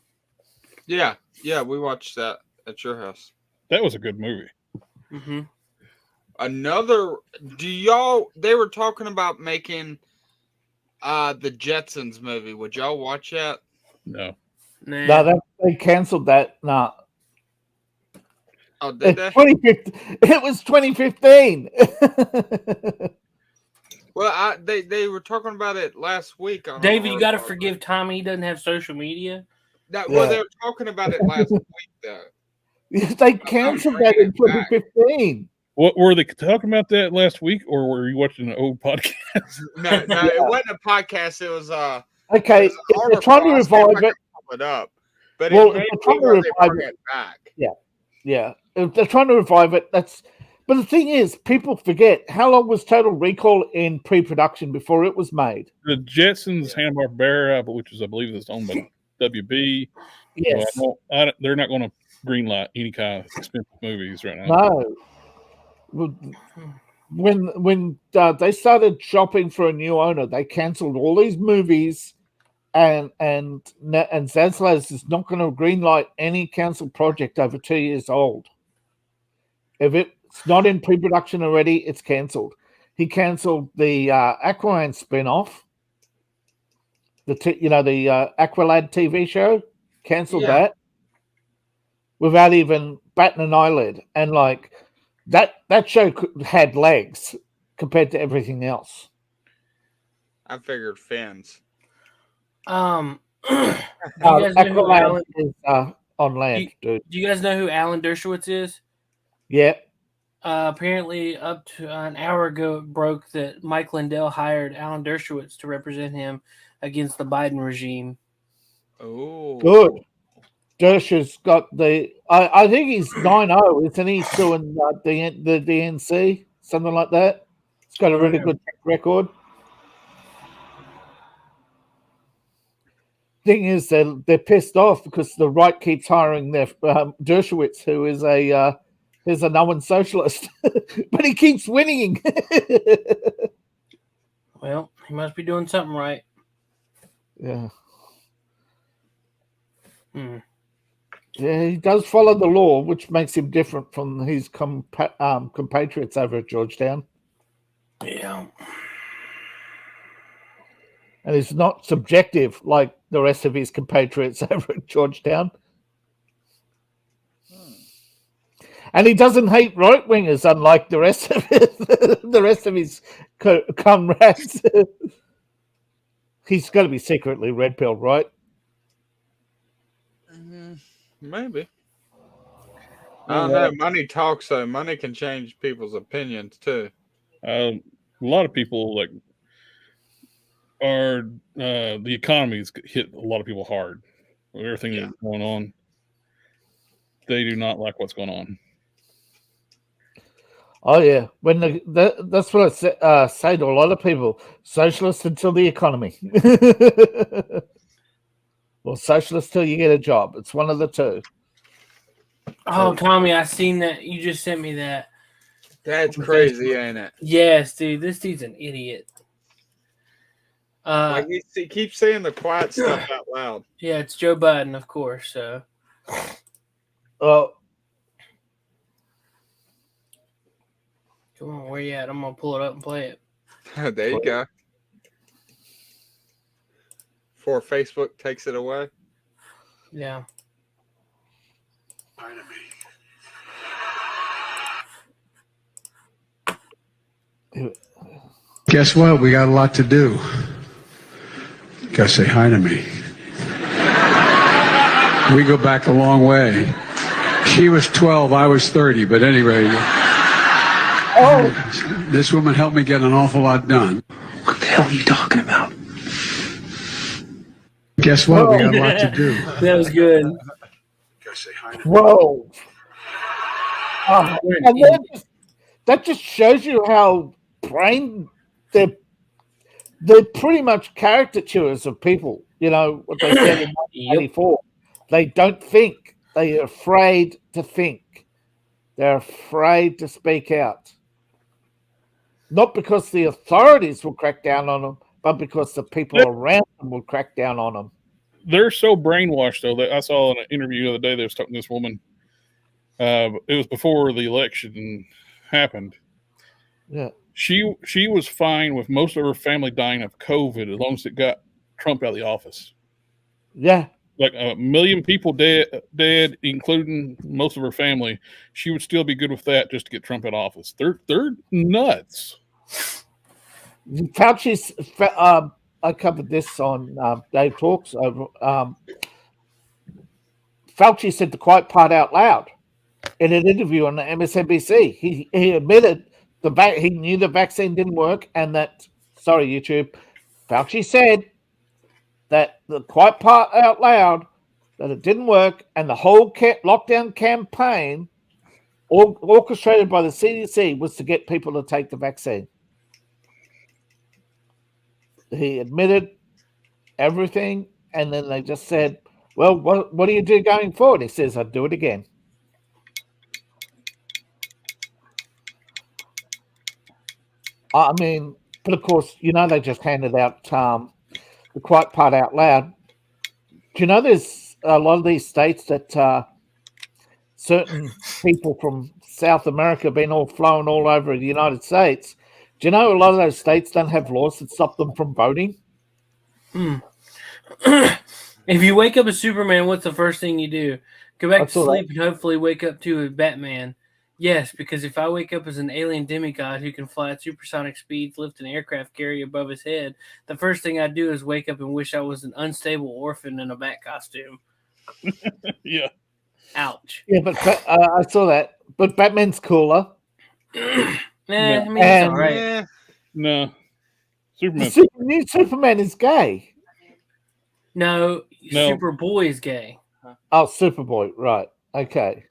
Yeah, we watched that at your house. That was a good movie. Mm-hmm. They were talking about making the Jetsons movie. Would y'all watch that? No. No, they cancelled that. No. Oh, did they? 2015. It was 2015. Well, they were talking about it last week. David, you got to forgive Tommy. He doesn't have social media. Well, they were talking about it last week, though. They canceled that in 2015. What were they talking about that last week, or were you watching an old podcast? No, it wasn't a podcast. It was okay. It was If they're trying to revive it, pull it up, but well, it if they're trying to revive it back. Yeah. If they're trying to revive it, that's. But the thing is, people forget how long was Total Recall in pre-production before it was made. The Jetsons, Hanna-Barbera, which is I believe is owned by WB. Yes. So they're not going to greenlight any kind of expensive movies right now. No. When they started shopping for a new owner, they cancelled all these movies, and Zaslav is not going to greenlight any cancelled project over 2 years old. If it's not in pre-production already, it's cancelled. He cancelled the Aquaman spin-off, the Aqualad TV show. Cancelled that without even batting an eyelid, and like that show had legs compared to everything else. I figured fins. Aqualad is on land, dude. Do you guys know who Alan Dershowitz is? Yeah. Apparently, up to an hour ago, it broke that Mike Lindell hired Alan Dershowitz to represent him against the Biden regime. Oh, good. Dersh has got the. I think he's 9-0, isn't he? Still in the DNC, something like that. He's got a really good record. Thing is, they're pissed off because the right keeps hiring their Dershowitz, who is a known socialist, but he keeps winning. Well, he must be doing something right. Yeah. Yeah, he does follow the law, which makes him different from his compatriots over at Georgetown. Yeah. And he's not subjective like the rest of his compatriots over at Georgetown. And he doesn't hate right wingers, unlike the rest of his comrades. He's got to be secretly red pilled, right? Maybe. I don't know. Money talks, though. Money can change people's opinions too. A lot of people are the economy's hit a lot of people hard. With everything that's going on, they do not like what's going on. Oh yeah, that's what I say to a lot of people: socialist until the economy, or socialist till you get a job. It's one of the two. Oh, Tommy, I seen that. You just sent me that. That's crazy, ain't it? Yes, dude. This dude's an idiot. He keeps saying the quiet stuff out loud. Yeah, it's Joe Biden, of course. So. Come on, where you at? I'm gonna pull it up and play it. There you go. Before Facebook takes it away. Yeah. Guess what? We got a lot to do. Gotta say hi to me. We go back a long way. She was 12, I was 30, but anyway. This woman helped me get an awful lot done. What the hell are you talking about? Guess what? We got a lot to do. That was good. Whoa. And that just shows you how they're pretty much caricatures of people. You know what they said in 1984. They don't think. They are afraid to think. They're afraid to speak out. not because the authorities will crack down on them, but because the people around them will crack down on them. They're so brainwashed, though. That I saw in an interview the other day, they was talking to this woman. It was before the election happened. Yeah. She was fine with most of her family dying of COVID as long as it got Trump out of the office. Yeah. Like 1 million people dead, including most of her family. She would still be good with that just to get Trump out of office. They're nuts. Fauci's. I covered this on Dave Talks. Fauci said the quiet part out loud in an interview on the MSNBC. He admitted he knew the vaccine didn't work, and that. Sorry, YouTube. Fauci said that the quiet part out loud that it didn't work, and the whole lockdown campaign, orchestrated by the CDC, was to get people to take the vaccine. He admitted everything, and then they just said, well, what do you do going forward? He says, I'd do it again. I mean, but of course, they just handed out the quiet part out loud. Do you know there's a lot of these states that certain people from South America have been all flown all over the United States? Do you know a lot of those states don't have laws that stop them from voting? If you wake up as Superman, what's the first thing you do? Go back to sleep and hopefully wake up to a Batman. Yes, because if I wake up as an alien demigod who can fly at supersonic speeds, lift an aircraft carrier above his head, the first thing I do is wake up and wish I was an unstable orphan in a bat costume. Yeah. Ouch. Yeah, but I saw that. But Batman's cooler. I mean, it's all right. No. Superman is gay. No, Superboy is gay. Oh, Superboy, right. Okay.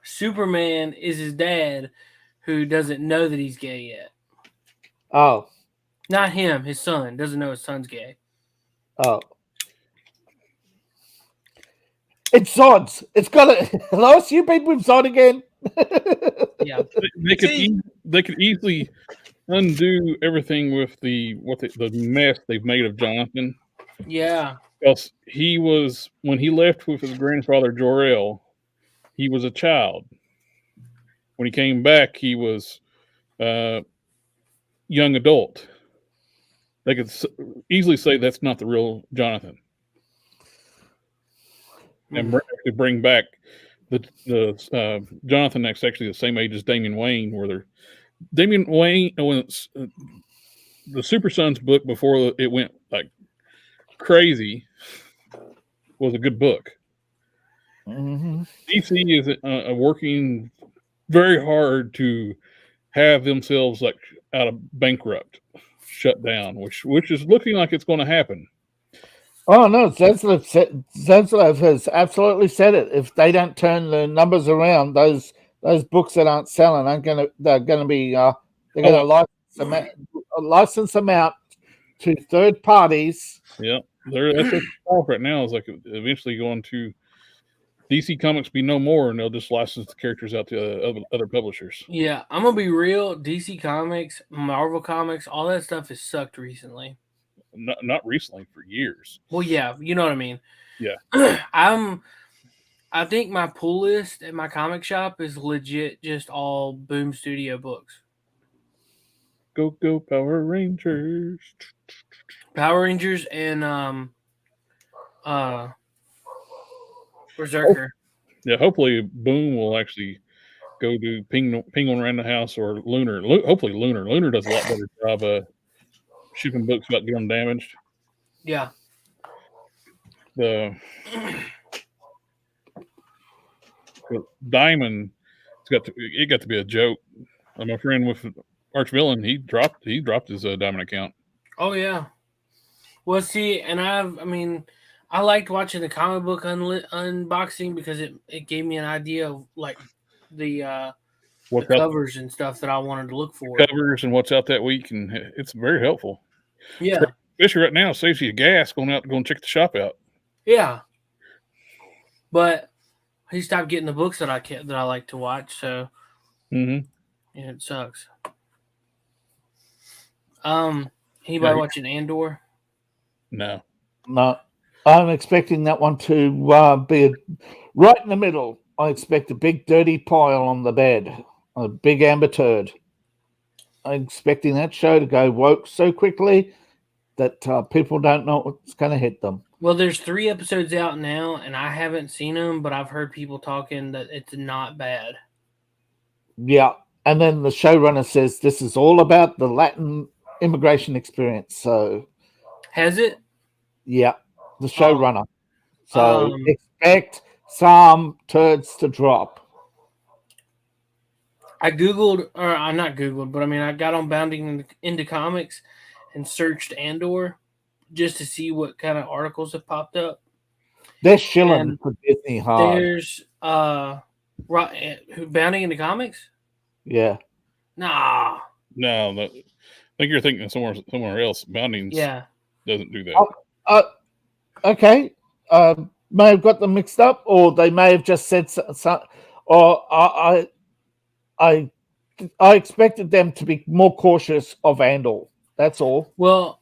Superman is his dad who doesn't know that he's gay yet. Oh. Not him, his son. Doesn't know his son's gay. Oh. It's Zods. It's got a... Lois, you been with Zod again? Yeah. They could easily undo everything with the mess they've made of Jonathan. Yeah. Because when he left with his grandfather Jor-El, he was a child. When he came back, he was young adult. They could easily say that's not the real Jonathan. And bring back the Jonathan that's actually the same age as Damian Wayne, Damian Wayne, when the Super Sons book before it went like crazy was a good book. Mm-hmm. DC is working very hard to have themselves like out of bankrupt, shut down, which is looking like it's going to happen. Oh no, Zaslav has absolutely said it. If they don't turn the numbers around, those books that aren't selling they're going to license them out to third parties. Yeah, that's what talk right now is like eventually going to DC Comics be no more, and they'll just license the characters out to other publishers. Yeah, I'm gonna be real. DC Comics, Marvel Comics, all that stuff has sucked recently. Not recently, for years. Well, yeah, you know what I mean. Yeah. I think my pull list at my comic shop is legit just all Boom Studio books. Go Power Rangers. Power Rangers and Berserker. Yeah, hopefully Boom will actually go to Penguin Around the House or Lunar. Hopefully Lunar. Lunar does a lot better job of shipping books about getting damaged. Yeah. The Diamond, it got to be a joke. My friend with Arch Villain, he dropped his Diamond account. Oh yeah. Well, see, and I liked watching the comic book unboxing because it gave me an idea of like the covers and stuff that I wanted to look for. Covers and what's out that week, and it's very helpful. Yeah. Especially right now, it saves you gas going and check the shop out. Yeah. But he stopped getting the books that I like to watch, so yeah, it sucks. Anybody Yeah. watching Andor? No. No, I'm expecting that one to be right in the middle. I expect a big dirty pile on the bed, a big amber turd. I'm expecting that show to go woke so quickly that people don't know what's going to hit them. Well, there's 3 episodes out now, and I haven't seen them, but I've heard people talking that it's not bad. Yeah, and then the showrunner says this is all about the Latin immigration experience. So, Has it? yeah, the showrunner. So Um, expect some turds to drop. I googled, or I'm not googled, but I mean, I got on Bounding into Comics and searched Andor just to see what kind of articles have popped up. They're shilling And for Disney hard. There's who Bounding into Comics? Yeah. Nah. No, I think you're thinking of somewhere else. Boundings Yeah. doesn't do that. Okay. May have got them mixed up, or they may have just said so, or I expected them to be more cautious of Andor. That's all. Well,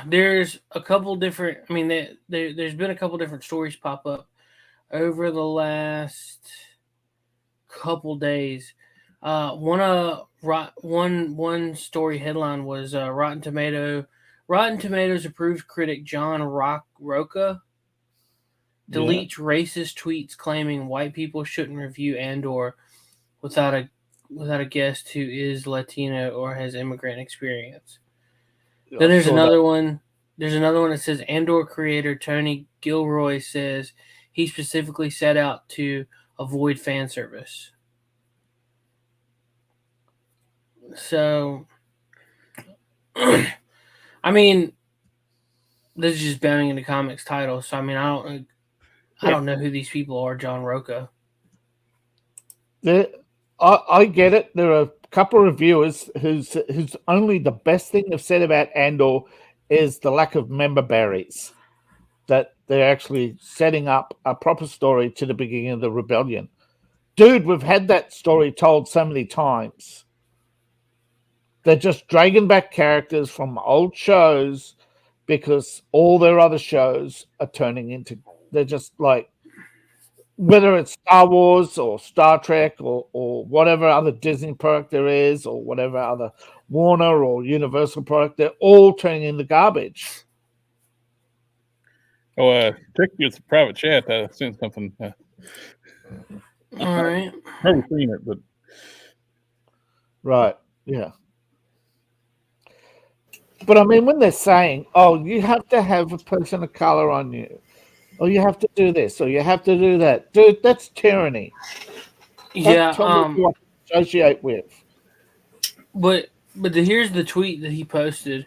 there's a couple different. I mean, there's been a couple different stories pop up over the last couple days. One story headline was Rotten Tomatoes approved critic John Roca deletes racist tweets claiming white people shouldn't review Andor without a guest who is Latino or has immigrant experience. Then there's another one. There's another one that says Andor creator Tony Gilroy says he specifically set out to avoid fan service. So, I mean, this is just Bounding into Comics title. So I mean, I don't know who these people are. John Roca. I get it. There are a couple of reviewers whose only the best thing they've said about Andor is the lack of member berries. That they're actually setting up a proper story to the beginning of the rebellion. Dude, we've had that story told so many times. They're just dragging back characters from old shows because all their other shows are turning into. They're just like, whether it's Star Wars or Star Trek or whatever other Disney product there is, or whatever other Warner or Universal product, they're all turning into garbage. Oh, check your private chat. I sent something. All right. Never seen it, but right, yeah. But I mean, when they're saying, "Oh, you have to have a person of color on you," or "You have to do this," or "You have to do that," dude, that's tyranny. Yeah. That's what you associate with. But here's the tweet that he posted.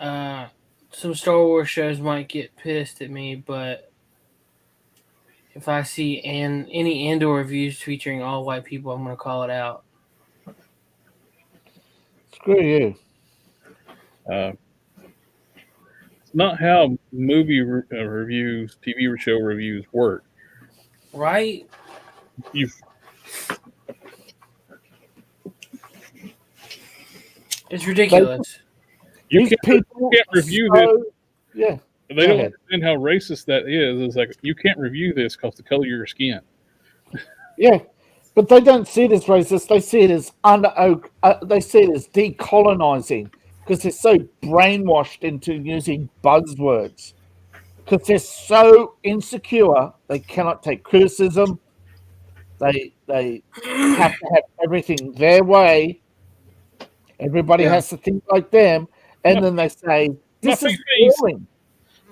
Some Star Wars shows might get pissed at me, but if I see any Andor reviews featuring all white people, I'm going to call it out. Screw you. It's not how movie reviews, TV show reviews work. Right? It's ridiculous. You can't review this. Yeah. They don't understand how racist that is. It's like, you can't review this because the color of your skin. Yeah, but they don't see it as racist. They see it as they see it as decolonizing because they're so brainwashed into using buzzwords. Because they're so insecure, they cannot take criticism. They have to have everything their way. Everybody has to think like them, and then they say, "This is boring."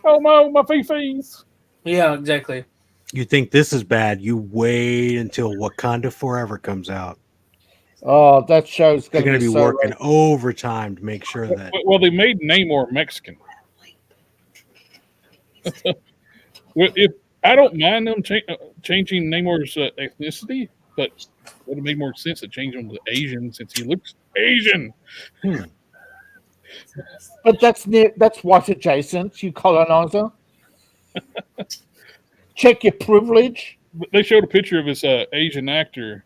Oh my fifis. Yeah, exactly. You think this is bad? You wait until Wakanda Forever comes out. Oh, that show's They're going to be so working overtime to make sure that. Well, they made Namor Mexican. Well, if I don't mind them changing Namor's ethnicity, but it would have made more sense to change him to Asian since he looks Asian. But that's white adjacent, you colonizer. Check your privilege. They showed a picture of this Asian actor.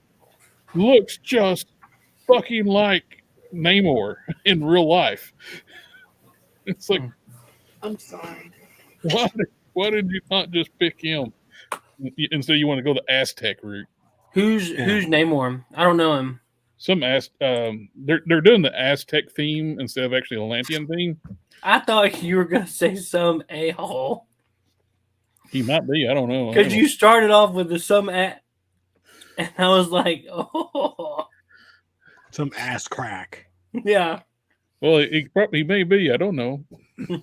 Looks just fucking like Namor in real life. It's like, I'm sorry. why did you not just pick him? Instead, you want to go the Aztec route. Who's Namor? I don't know him. They're doing the Aztec theme instead of actually Atlantean theme. I thought you were gonna say some a-hole. He might be. I don't know. Because you started off with and I was like, oh, some ass crack. Yeah. Well, he may be. I don't know.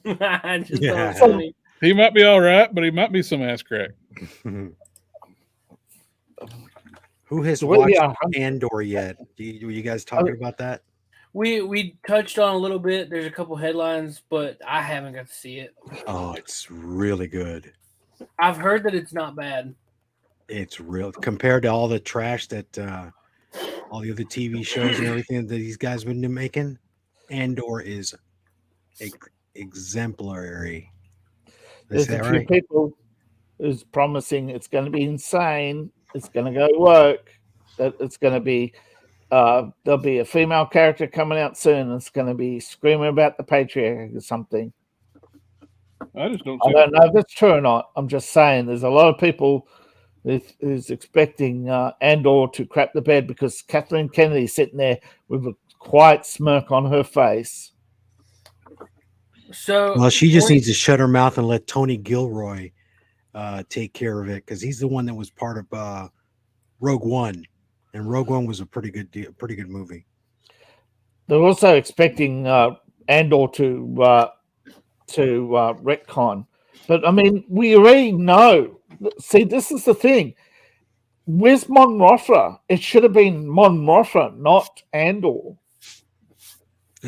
I just thought it was funny. He might be all right, but he might be some ass crack. Who has watched Andor yet? Were you guys talking about that? We touched on a little bit. There's a couple headlines, but I haven't got to see it. Oh, it's really good. I've heard that it's not bad. It's real compared to all the trash that all the other TV shows and everything that these guys have been making. Andor is exemplary. There's a few people who's promising it's going to be insane. It's going to go work. That it's going to be. There'll be a female character coming out soon. It's going to be screaming about the patriarchy or something. I just don't. I don't know if that's true or not. I'm just saying there's a lot of people who's expecting Andor to crap the bed because Kathleen Kennedy's sitting there with a quiet smirk on her face. So, well, she just needs to shut her mouth and let Tony Gilroy take care of it because he's the one that was part of Rogue One, and Rogue One was a pretty good movie. They're also expecting Andor to retcon, but I mean, we already know. See, this is the thing. Where's Mon Mothma? It should have been Mon Mothma, not Andor.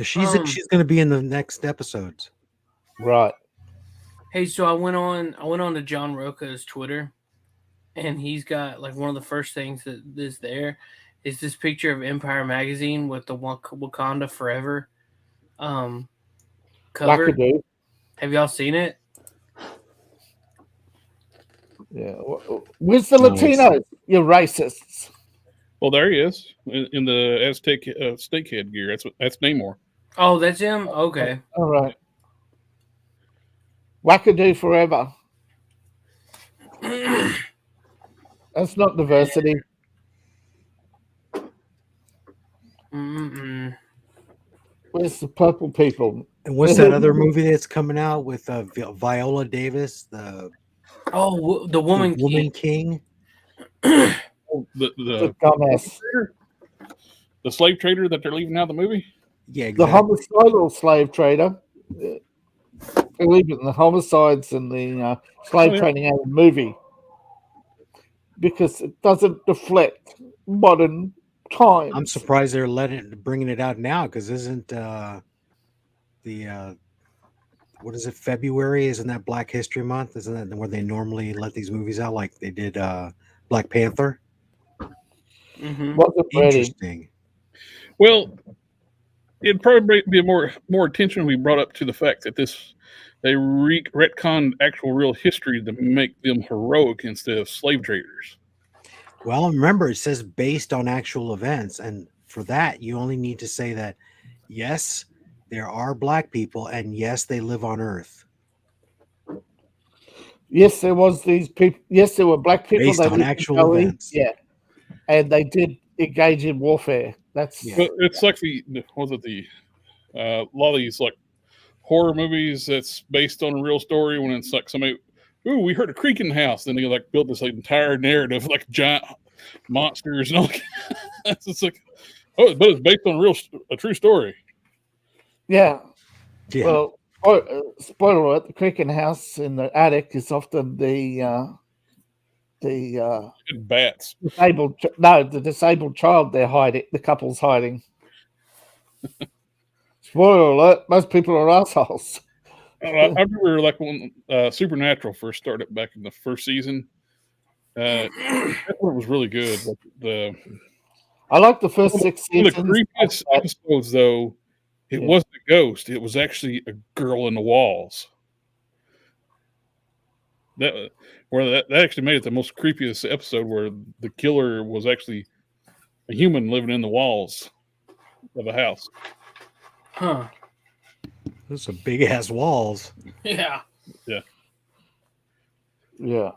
She's going to be in the next episodes, right? Hey, so I went on to John Roca's Twitter, and he's got like one of the first things that is there is this picture of Empire magazine with the Wakanda Forever cover. Wackadoo. Have y'all seen it? Yeah. Where's the Latinos? You racists. Well, there he is in the Aztec snake head gear. That's Namor. Oh, that's him? Okay. All right. Wackadoo forever. That's not diversity. Mm-mm. Where's the purple people? And what's that other movie that's coming out with Viola Davis? The Woman King. The dumbass. The slave trader that they're leaving out of the movie? Yeah, exactly. The homicidal slave trader. Believe it in the homicides and the slave trading out of the movie. Because it doesn't deflect modern times. I'm surprised they're bringing it out now because isn't what is it, February? Isn't that Black History Month? Isn't that where they normally let these movies out like they did Black Panther? Mm-hmm. Interesting. Well, it'd probably be more attention we brought up to the fact that they retconned actual real history to make them heroic instead of slave traders. Well, remember, it says based on actual events. And for that, you only need to say that, yes, there are black people, and yes, they live on Earth. Yes, there was these people. Yes, there were black people. Based on actual events. Yeah. And they did engage in warfare. That's But it's like a lot of these like horror movies that's based on a real story when it's like somebody, ooh, we heard a creak in the house. Then they like build this like entire narrative like giant monsters and all. It's like, but it's based on a true story. Yeah. Well, spoiler alert: the creek in the house in the attic is often the bats. The disabled child they're hiding. The couple's hiding. Spoiler alert: most people are assholes. I remember like when Supernatural first started back in the first season. That one was really good. I like the first 6 seasons. One of the creepiest episodes, though, it wasn't a ghost. It was actually a girl in the walls. That actually made it the most creepiest episode, where the killer was actually a human living in the walls. of a house. Huh. Those are big ass walls. Yeah. Yeah. Yeah.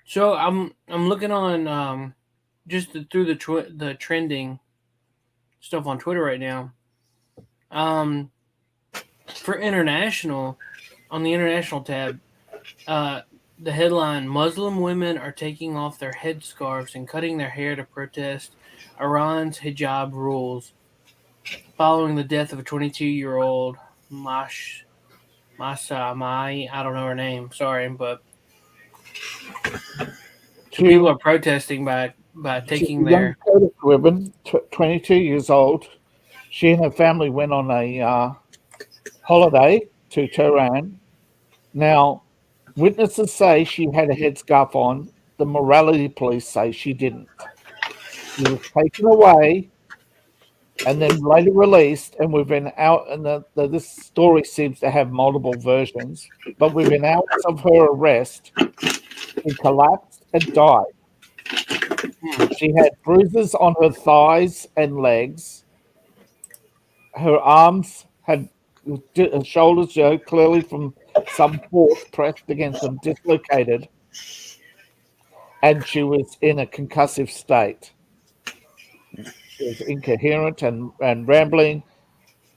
So I'm looking on just through the trending stuff on Twitter right now. For international, on the international tab, the headline: Muslim women are taking off their headscarves and cutting their hair to protest Iran's hijab rules following the death of a 22-year-old Masa Mai. I don't know her name. Sorry, but people are protesting by taking their young woman, 22 years old. She and her family went on a holiday to Tehran. Now, witnesses say she had a headscarf on. The morality police say she didn't. She was taken away and then later released, and we've been out. And this story seems to have multiple versions, but within hours of her arrest, she collapsed and died. She had bruises on her thighs and legs. Her arms had her shoulders, clearly from some force pressed against them, dislocated, and she was in a concussive state. She was incoherent and rambling.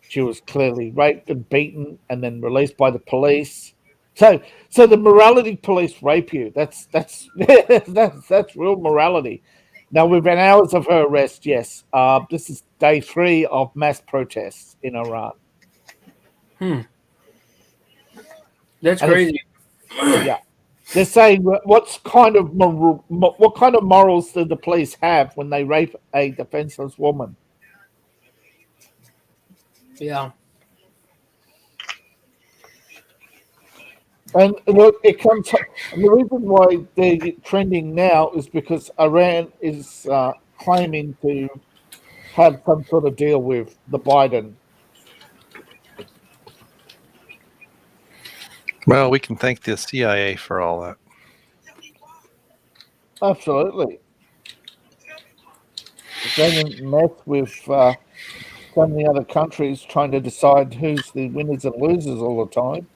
She was clearly raped and beaten, and then released by the police. So the morality police rape you. That's that's real morality. Now, within hours of her arrest, yes, this is day 3 of mass protests in Iran. That's crazy. Yeah, they're saying what kind of morals do the police have when they rape a defenseless woman? Yeah. And look, it comes. And the reason why they're trending now is because Iran is claiming to have some sort of deal with the Biden. Well, we can thank the CIA for all that. Absolutely. They didn't mess with so many other countries trying to decide who's the winners and losers all the time.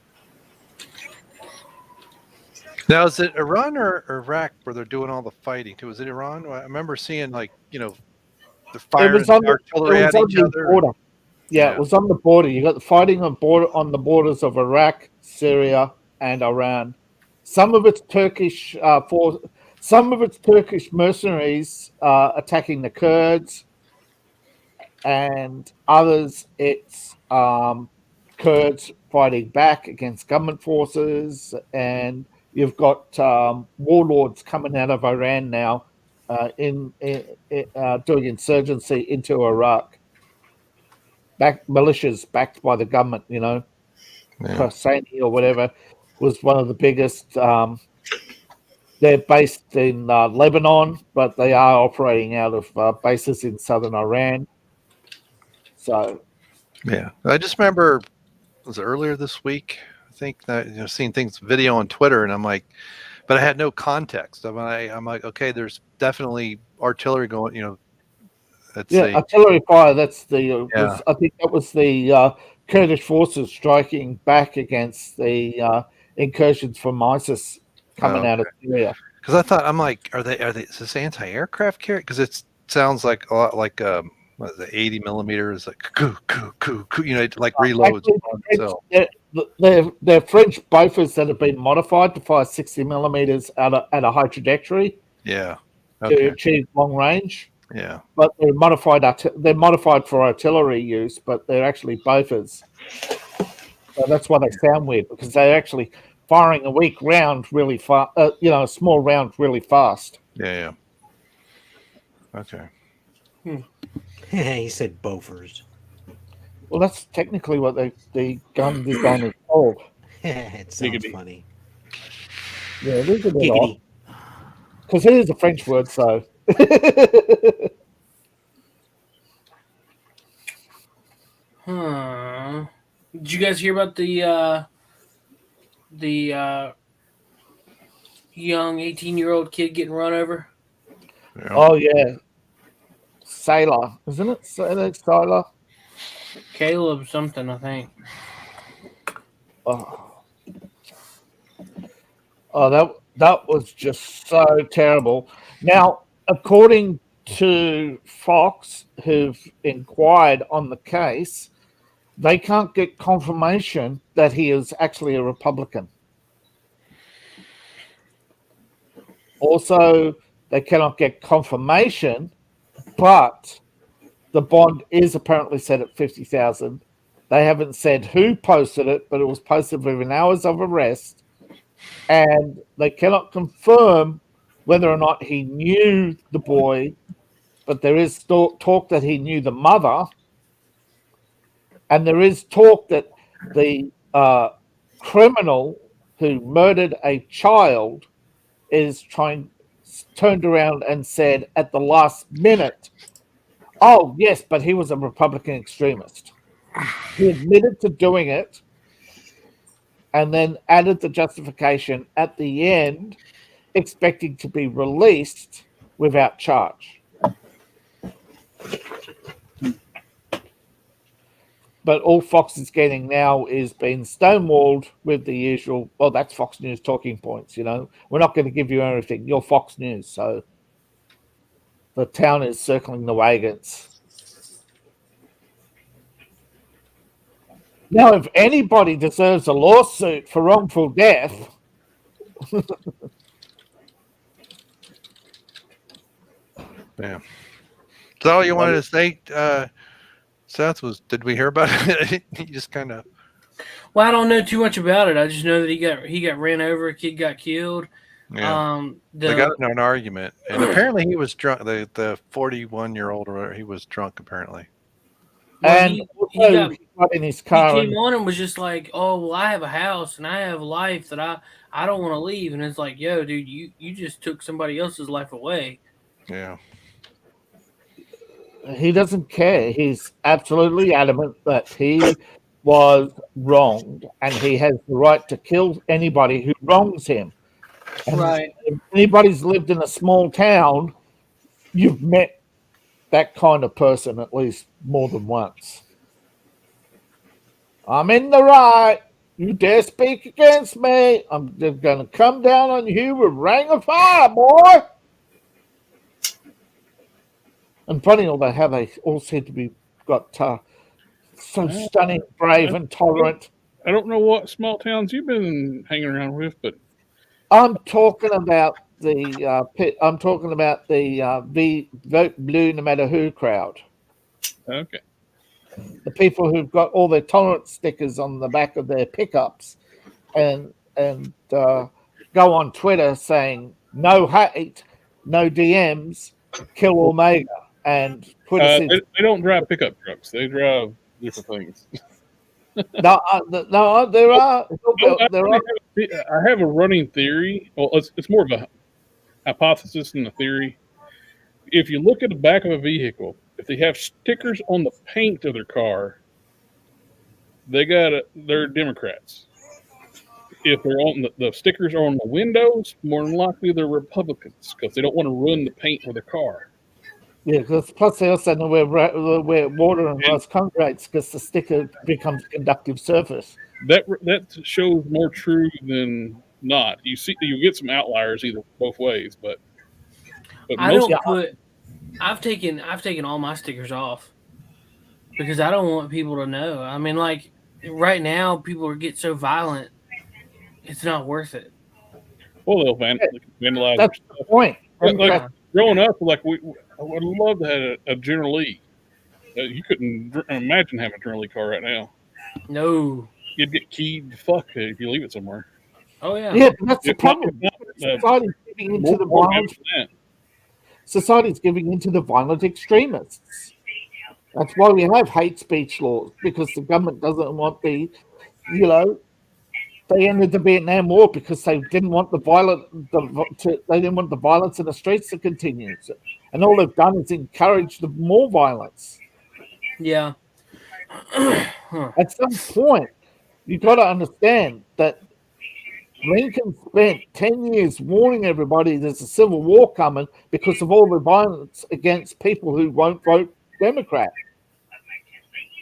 Now, is it Iran or Iraq where they're doing all the fighting too? Is it Iran? I remember seeing the firing artillery at each other. Border. Yeah, it was on the border. You got the fighting on the borders of Iraq, Syria, and Iran. Some of it's Turkish some of it's Turkish mercenaries attacking the Kurds, and others it's Kurds fighting back against government forces, and you've got warlords coming out of Iran now doing insurgency into Iraq. Militias backed by the government, Hosseini or whatever was one of the biggest. They're based in Lebanon, but they are operating out of bases in southern Iran. So, yeah, I just remember was it earlier this week? I think that seeing video on Twitter, and I'm like, but I had no context. I'm like, okay, there's definitely artillery going. Artillery fire. That's the. I think that was the Kurdish forces striking back against the incursions from ISIS coming out of Syria. Because I thought, I'm like, are they? Is this anti-aircraft carrier? Because it sounds like a lot like what is it, 80 millimeters, like like reloads. They're French Bofors that have been modified to fire 60 millimeters at a high trajectory. Yeah. To achieve long range. Yeah. But they're modified. They're modified for artillery use, but they're actually Bofors. So that's why they sound weird, because they're actually firing a weak round really fast. A small round really fast. Yeah. Okay. He said Bofors. Well, that's technically what the gun design is called. It sounds funny. Yeah, it is a bit odd. Because it is a French word, so. Did you guys hear about the young 18-year-old kid getting run over? Yeah. Oh yeah, Sailor, isn't it? Sailor. Caleb something, I think. Oh, that was just so terrible. Now, according to Fox, who've inquired on the case, they can't get confirmation that he is actually a Republican. Also, they cannot get confirmation, but the bond is apparently set at 50,000. They haven't said who posted it, but it was posted within hours of arrest, and they cannot confirm whether or not he knew the boy, but there is talk that he knew the mother, and there is talk that the criminal who murdered a child is turned around and said at the last minute, oh yes, but he was a Republican extremist. He admitted to doing it and then added the justification at the end, expecting to be released without charge. But all Fox is getting now is being stonewalled with the usual, well, that's Fox News talking points, you know. We're not going to give you everything. You're Fox News. So the town is circling the wagons. Now, if anybody deserves a lawsuit for wrongful death, Damn. So all you wanted to say, Seth, was did we hear about it? You just kind of. Well, I don't know too much about it. I just know that he got ran over. A kid got killed. Yeah. They got in an argument, and apparently he was drunk. The 41-year-old, or whatever, he was drunk apparently. Well, and he got in his car. He came on and was just like, "Oh, well, I have a house and I have a life that I don't want to leave." And it's like, "Yo, dude, you just took somebody else's life away." Yeah. He doesn't care. He's absolutely adamant that he was wronged, and he has the right to kill anybody who wrongs him. And right. If anybody's lived in a small town, you've met that kind of person at least more than once. I'm in the right. You dare speak against me, I'm going to come down on you with ring of fire, boy. And funny although how they all seem to be got so stunning, brave, and tolerant. I don't know what small towns you've been hanging around with, but I'm talking about the vote blue no matter who crowd. Okay. The people who've got all their tolerance stickers on the back of their pickups, and go on Twitter saying no hate, no DMs, kill Omega, and Twitter says they don't drive pickup trucks. They drive different things. no, there are. I have a running theory. Well, it's more of a hypothesis than a theory. If you look at the back of a vehicle, if they have stickers on the paint of their car, they're Democrats. If they're on the stickers are on the windows, more than likely they're Republicans because they don't want to ruin the paint for their car. Yeah, because plus they also know where water and rust congregates because the sticker becomes conductive surface. That shows more true than not. You get some outliers either both ways, but I've taken all my stickers off because I don't want people to know. I mean, like right now, people get so violent, it's not worth it. Well, they'll vandalize. That's the point. Like growing up, like I would love to have a General Lee. You couldn't imagine having a General Lee car right now. No, you'd get keyed the fuck if you leave it somewhere. Oh yeah, yeah. That's the problem. Society's giving into the violence. Society's giving into the violent extremists. That's why we have hate speech laws, because the government doesn't want they ended the Vietnam War because they didn't want the violence in the streets to continue, and all they've done is encourage more violence. Yeah. At some point, you've got to understand that Lincoln spent 10 years warning everybody there's a civil war coming because of all the violence against people who won't vote Democrat.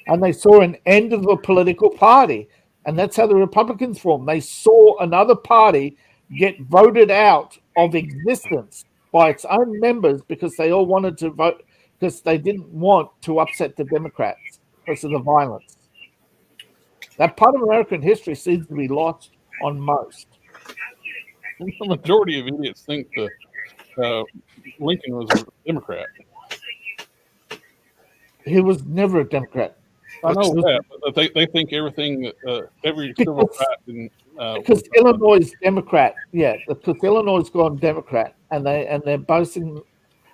And they saw an end of a political party. And that's how the Republicans formed. They saw another party get voted out of existence by its own members because they all wanted to vote, because they didn't want to upset the Democrats because of the violence. That part of American history seems to be lost on most. The majority of idiots think that Lincoln was a Democrat. He was never a Democrat. I know that, but they think everything that every civil right because Illinois is Democrat, because Illinois has gone Democrat, and they're boasting,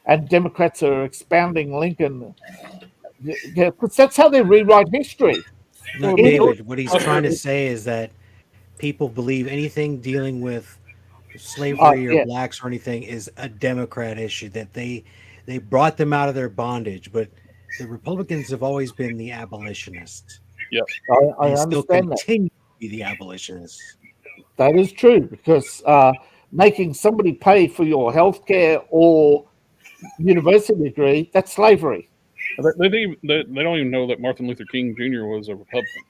and Democrats are expounding Lincoln. Yeah, because that's how they rewrite history. No, David, what he's trying to say is that people believe anything dealing with slavery or blacks or anything is a Democrat issue, that they brought them out of their bondage, but the Republicans have always been the abolitionists. Yep. I still understand continue to be the abolitionists. That is true, because making somebody pay for your health care or university degree, that's slavery. They don't even know that Martin Luther King Jr. was a Republican.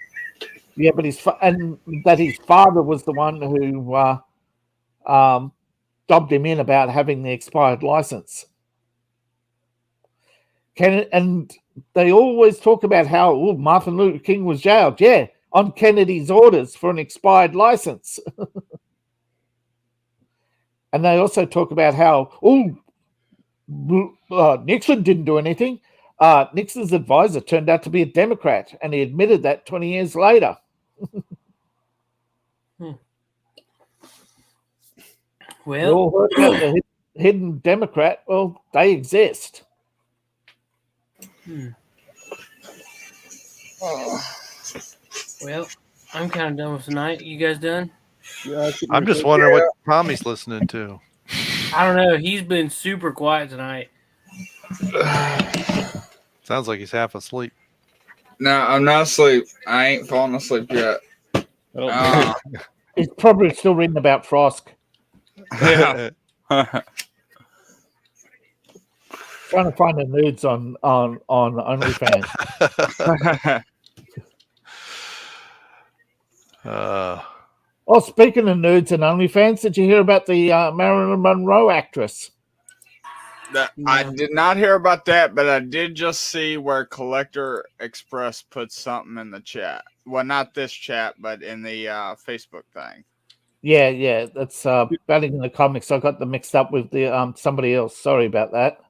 Yeah, but his father was the one who dobbed him in about having the expired license. And they always talk about how Martin Luther King was jailed. Yeah, on Kennedy's orders for an expired license. And they also talk about how, Nixon didn't do anything. Nixon's advisor turned out to be a Democrat, and he admitted that 20 years later. Well, You all heard about the hidden Democrat. Well, they exist. Well, I'm kind of done with tonight. You guys done? Yeah, I'm just wondering what Tommy's listening to. I don't know. He's been super quiet tonight. Sounds like he's half asleep. No, I'm not asleep. I ain't falling asleep yet. He's probably still reading about Frost. Yeah. Trying to find the nudes on OnlyFans. Speaking of nudes and OnlyFans, did you hear about the Marilyn Monroe actress? I did not hear about that, but I did just see where CollectorExpress put something in the chat. Well, not this chat, but in the Facebook thing. Yeah, that's batting in the comics. I got them mixed up with the somebody else. Sorry about that.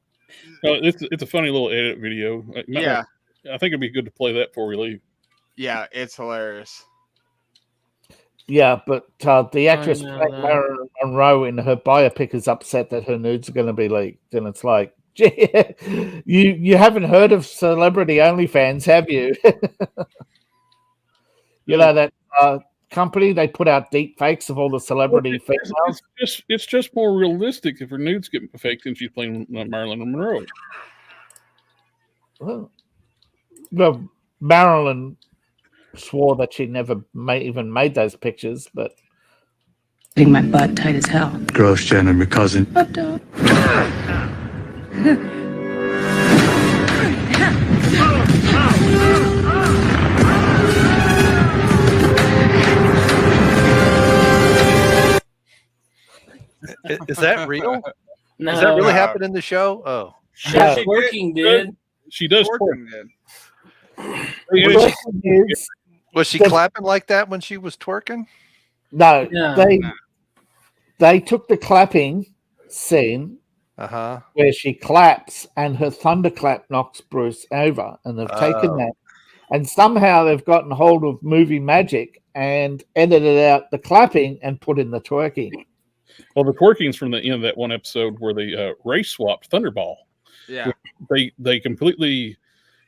It's a funny little edit video. Yeah. I think it'd be good to play that before we leave. Yeah, it's hilarious. Yeah, but the actress Marilyn Monroe in her biopic is upset that her nudes are going to be leaked, and it's like, you haven't heard of Celebrity OnlyFans, have you? You know that company, they put out deep fakes of all the celebrity females. It's just more realistic if her nudes get faked and she's playing Marilyn Monroe. Well, Marilyn swore that she never even made those pictures, but Getting my butt tight as hell. Gross, Jen, I'm your cousin. Up, up. Is that real? No. Does that really happen in the show? Oh, she's working, dude. She does Twerking, was she clapping like that when she was twerking? No, they took the clapping scene where she claps and her thunderclap knocks Bruce over, and they've taken that, and somehow they've gotten hold of movie magic and edited out the clapping and put in the twerking. Well, the twerking's from the end of that one episode where they race swapped Thunderball. Yeah, they completely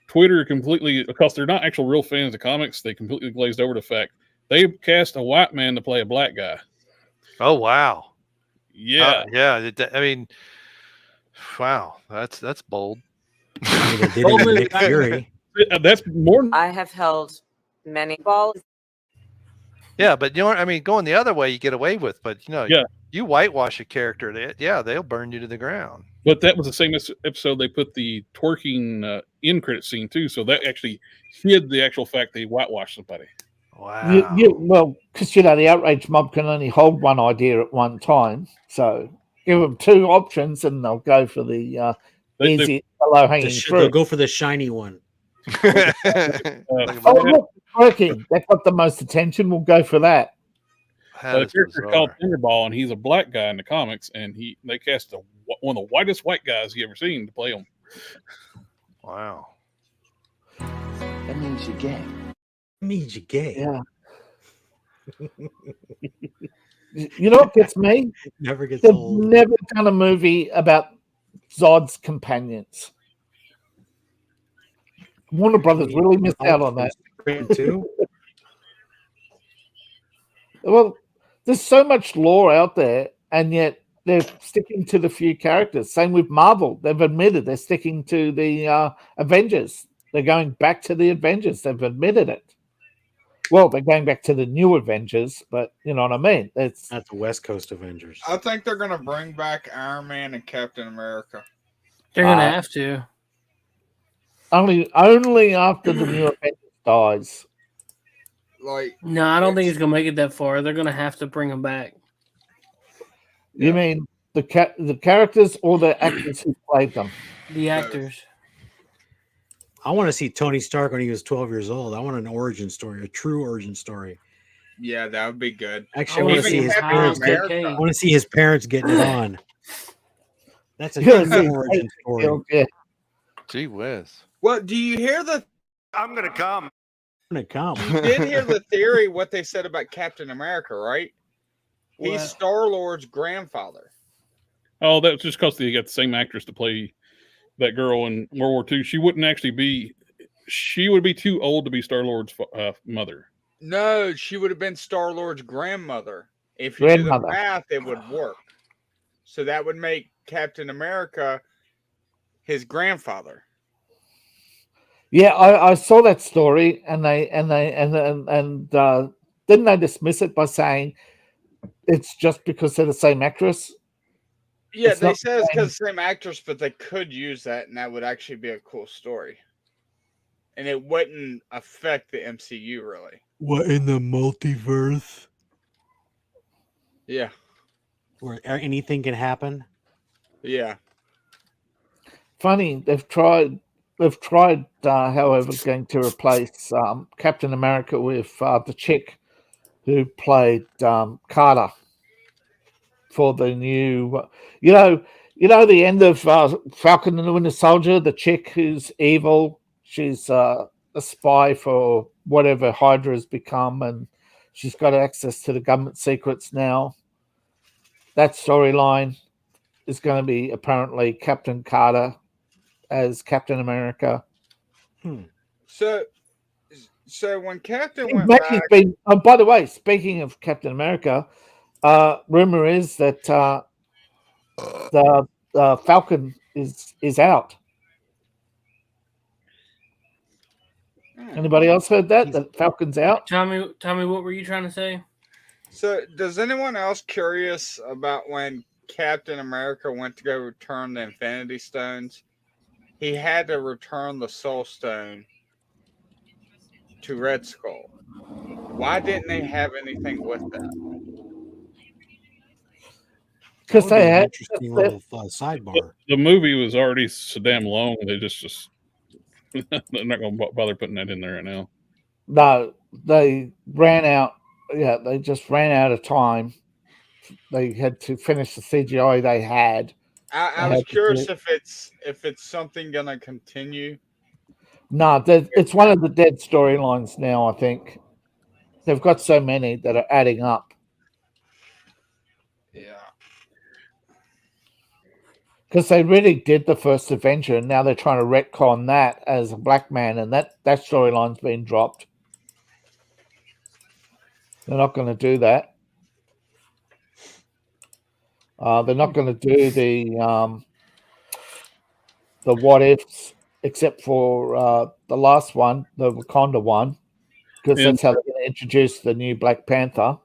because they're not actual real fans of comics. They completely glazed over the fact they cast a white man to play a black guy. Oh wow! Yeah, yeah. I mean, wow, that's bold. They did it in Nick Fury. That's more. I have held many balls. Yeah, but you know what I mean. Going the other way, you get away with. But Yeah. you whitewash a character, they'll burn you to the ground. But that was the same episode they put the twerking in credit scene too, so that actually hid the actual fact they whitewashed somebody. Wow. Well, because the outrage mob can only hold one idea at one time, so give them two options, and they'll go for the easy, low hanging fruit. They'll go for the shiny one. Oh, look, working. That got the most attention. We'll go for that. The character called Thunderball, and he's a black guy in the comics, and they cast one of the whitest white guys you ever seen to play him. Wow. That means you're gay. Means you're gay. Yeah. You know what gets me? Never gets They've old. never done a movie about Zod's companions. Warner Brothers really missed out on that. Too. Well, there's so much lore out there, and yet they're sticking to the few characters. Same with Marvel. They've admitted they're sticking to the Avengers. They're going back to the Avengers. They've admitted it. Well, they're going back to the new Avengers, but you know what I mean? It's Not the West Coast Avengers. I think they're gonna bring back Iron Man and Captain America. They're gonna have to. only after the new Avengers dies. No, I don't think he's gonna make it that far. They're gonna have to bring him back. You mean the characters or the actors who played them? The actors. I want to see Tony Stark when he was 12 years old. I want an origin story, a true origin story. Yeah, that would be good. Actually, I want to see his parents. I want to see his parents getting it on. That's a Good true origin story. Yeah. Gee whiz. Well, do you hear the? I'm gonna come. I'm gonna come. You did hear the theory what they said about Captain America, right? He's What? Star-Lord's grandfather. Oh, that's just because they got the same actress to play that girl in World War II. She wouldn't actually be. She would be too old to be Star-Lord's mother. No, she would have been Star-Lord's grandmother. If you do the math, it would work. So that would make Captain America his grandfather. Yeah, I saw that story, and didn't they dismiss it by saying it's just because they're the same actress? Yeah, It's they not said it's saying- because the same actress, but they could use that, and that would actually be a cool story. And it wouldn't affect the MCU really. What in the multiverse? Yeah, Where anything can happen? yeah. Funny, they've tried, however, going to replace Captain America with the chick who played Carter for the new, you know, the end of Falcon and the Winter Soldier. The chick who's evil, she's a spy for whatever Hydra has become, and she's got access to the government secrets now. That storyline is going to be apparently Captain Carter as Captain America. So when Captain went Mackie's back, been. Oh, by the way, speaking of Captain America, rumor is that the Falcon is out. Anybody else heard that? The Falcon's out. Tommy, what were you trying to say? so does anyone else curious about when Captain America went to go return the Infinity Stones? He had to return the Soul Stone to Red Skull. Why didn't they have anything with that? Because That would be they an had interesting little sidebar. The movie was already so damn long. They just they're not going to bother putting that in there right now. no, they ran out. Yeah, they just ran out of time. They had to finish the CGI they had. I was curious if it's something gonna continue. No, it's one of the dead storylines now. I think they've got so many that are adding up. Yeah. Because they really did the first Avenger, and now they're trying to retcon that as a black man, and that storyline's been dropped. They're not going to do that. They're not going to do the what ifs, except for the last one, the Wakanda one, because that's how they're going going to introduce the new Black Panther.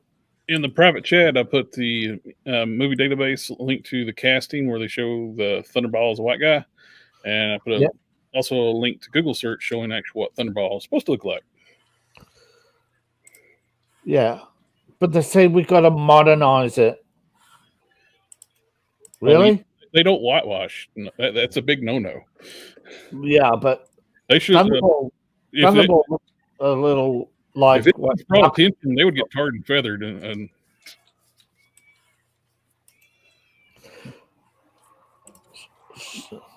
In the private chat, I put the movie database link to the casting where they show the Thunderball as a white guy, and I put also a link to Google search showing actually what Thunderball is supposed to look like. Yeah, but they say we got to modernize it. Really? They don't whitewash. That's a big no-no. Yeah, but they should. Thunderball looks a little like if it what brought attention, they would get tarred and feathered. And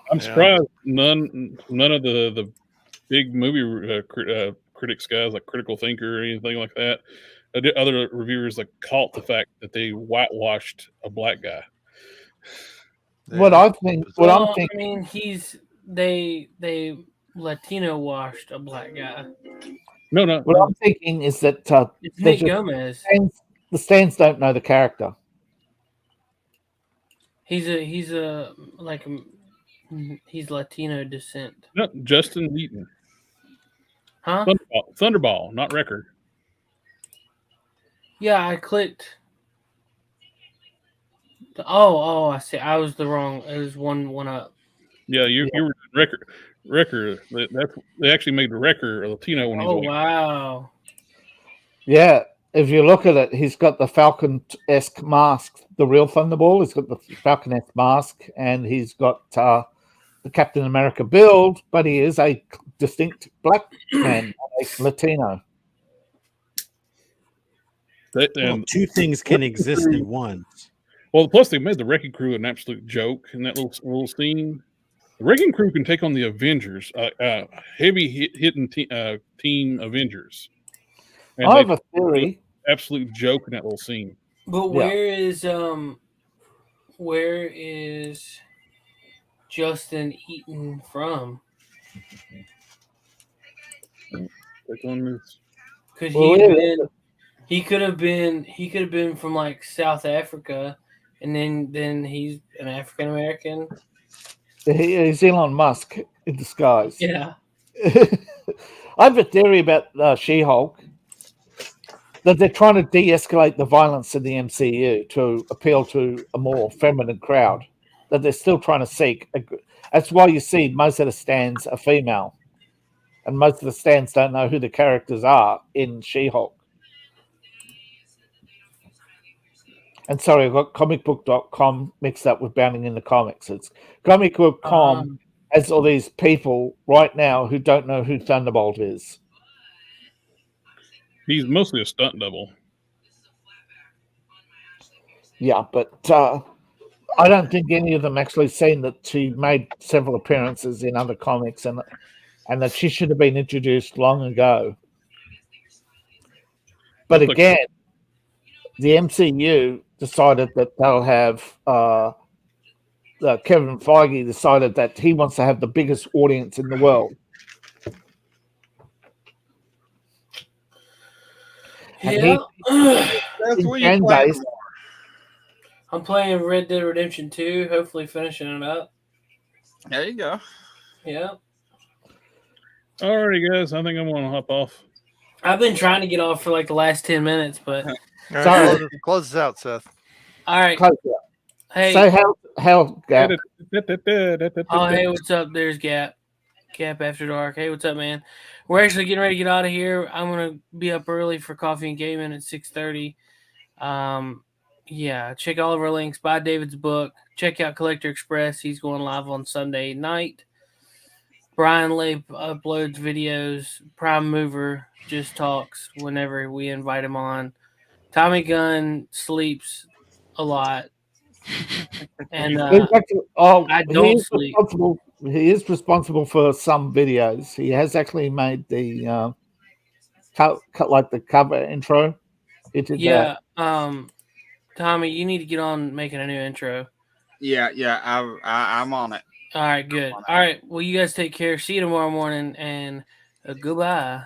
I'm surprised none of the big movie critics guys like Critical Thinker or anything like that. Other reviewers like caught the fact that they whitewashed a black guy. What I'm thinking. I mean, they Latino washed a black guy. No. What I'm thinking is that it's Nick Gomez. The stands don't know the character. He's Latino descent. No, Justin Wheaton. Huh? Thunderball, not Record. Yeah, I clicked. I see. I was the wrong. It was one up. Yeah, you were Record. They actually made the Record a Latino when he was. Oh wow. Yeah, if you look at it, he's got the Falcon-esque mask. The real Thunderball, he's got the Falcon-esque mask, and he's got the Captain America build, but he is a distinct black man, a Latino. Two things can exist at once. Well, plus they made the Wrecking Crew an absolute joke in that little scene. The Wrecking Crew can take on the Avengers, heavy hitting team Avengers. And I have a theory. Absolute joke in that little scene. But where is Justin Eaton from? Because he could have been from like South Africa, and then he's an African American. He's Elon Musk in disguise. Yeah. I have a theory about She-Hulk, that they're trying to de-escalate the violence in the MCU to appeal to a more feminine crowd. That they're still trying to seek. That's why you see most of the stands are female, and most of the stands don't know who the characters are in She-Hulk. And sorry, I got comicbook.com mixed up with Bounding in the Comics. It's comicbook.com has all these people right now who don't know who Thunderbolt is. He's mostly a stunt double. Yeah, but I don't think any of them actually seen that she made several appearances in other comics and that she should have been introduced long ago. But again, the MCU decided that they'll have Kevin Feige decided that he wants to have the biggest audience in the world. Yeah. That's what you play. I'm playing Red Dead Redemption 2, hopefully finishing it up. There you go. Yeah. Alrighty, guys. I think I'm going to hop off. I've been trying to get off for like the last 10 minutes, but... Sorry. Close this out, Seth. All right. Hey. Say hell, Gap. Oh, hey, what's up? There's Gap. Gap After Dark. Hey, what's up, man? We're actually getting ready to get out of here. I'm going to be up early for Coffee and Gaming at 6:30. Yeah, check all of our links. Buy David's book. Check out CollectorExpress. He's going live on Sunday night. Brian Lay uploads videos. Prime Mover just talks whenever we invite him on. Tommy Gunn sleeps a lot. And I don't sleep. He is responsible for some videos. He has actually made the cut like the cover intro. He did that. Tommy, you need to get on making a new intro. Yeah, I'm on it. All right, good. All right, well, you guys take care. See you tomorrow morning, and goodbye.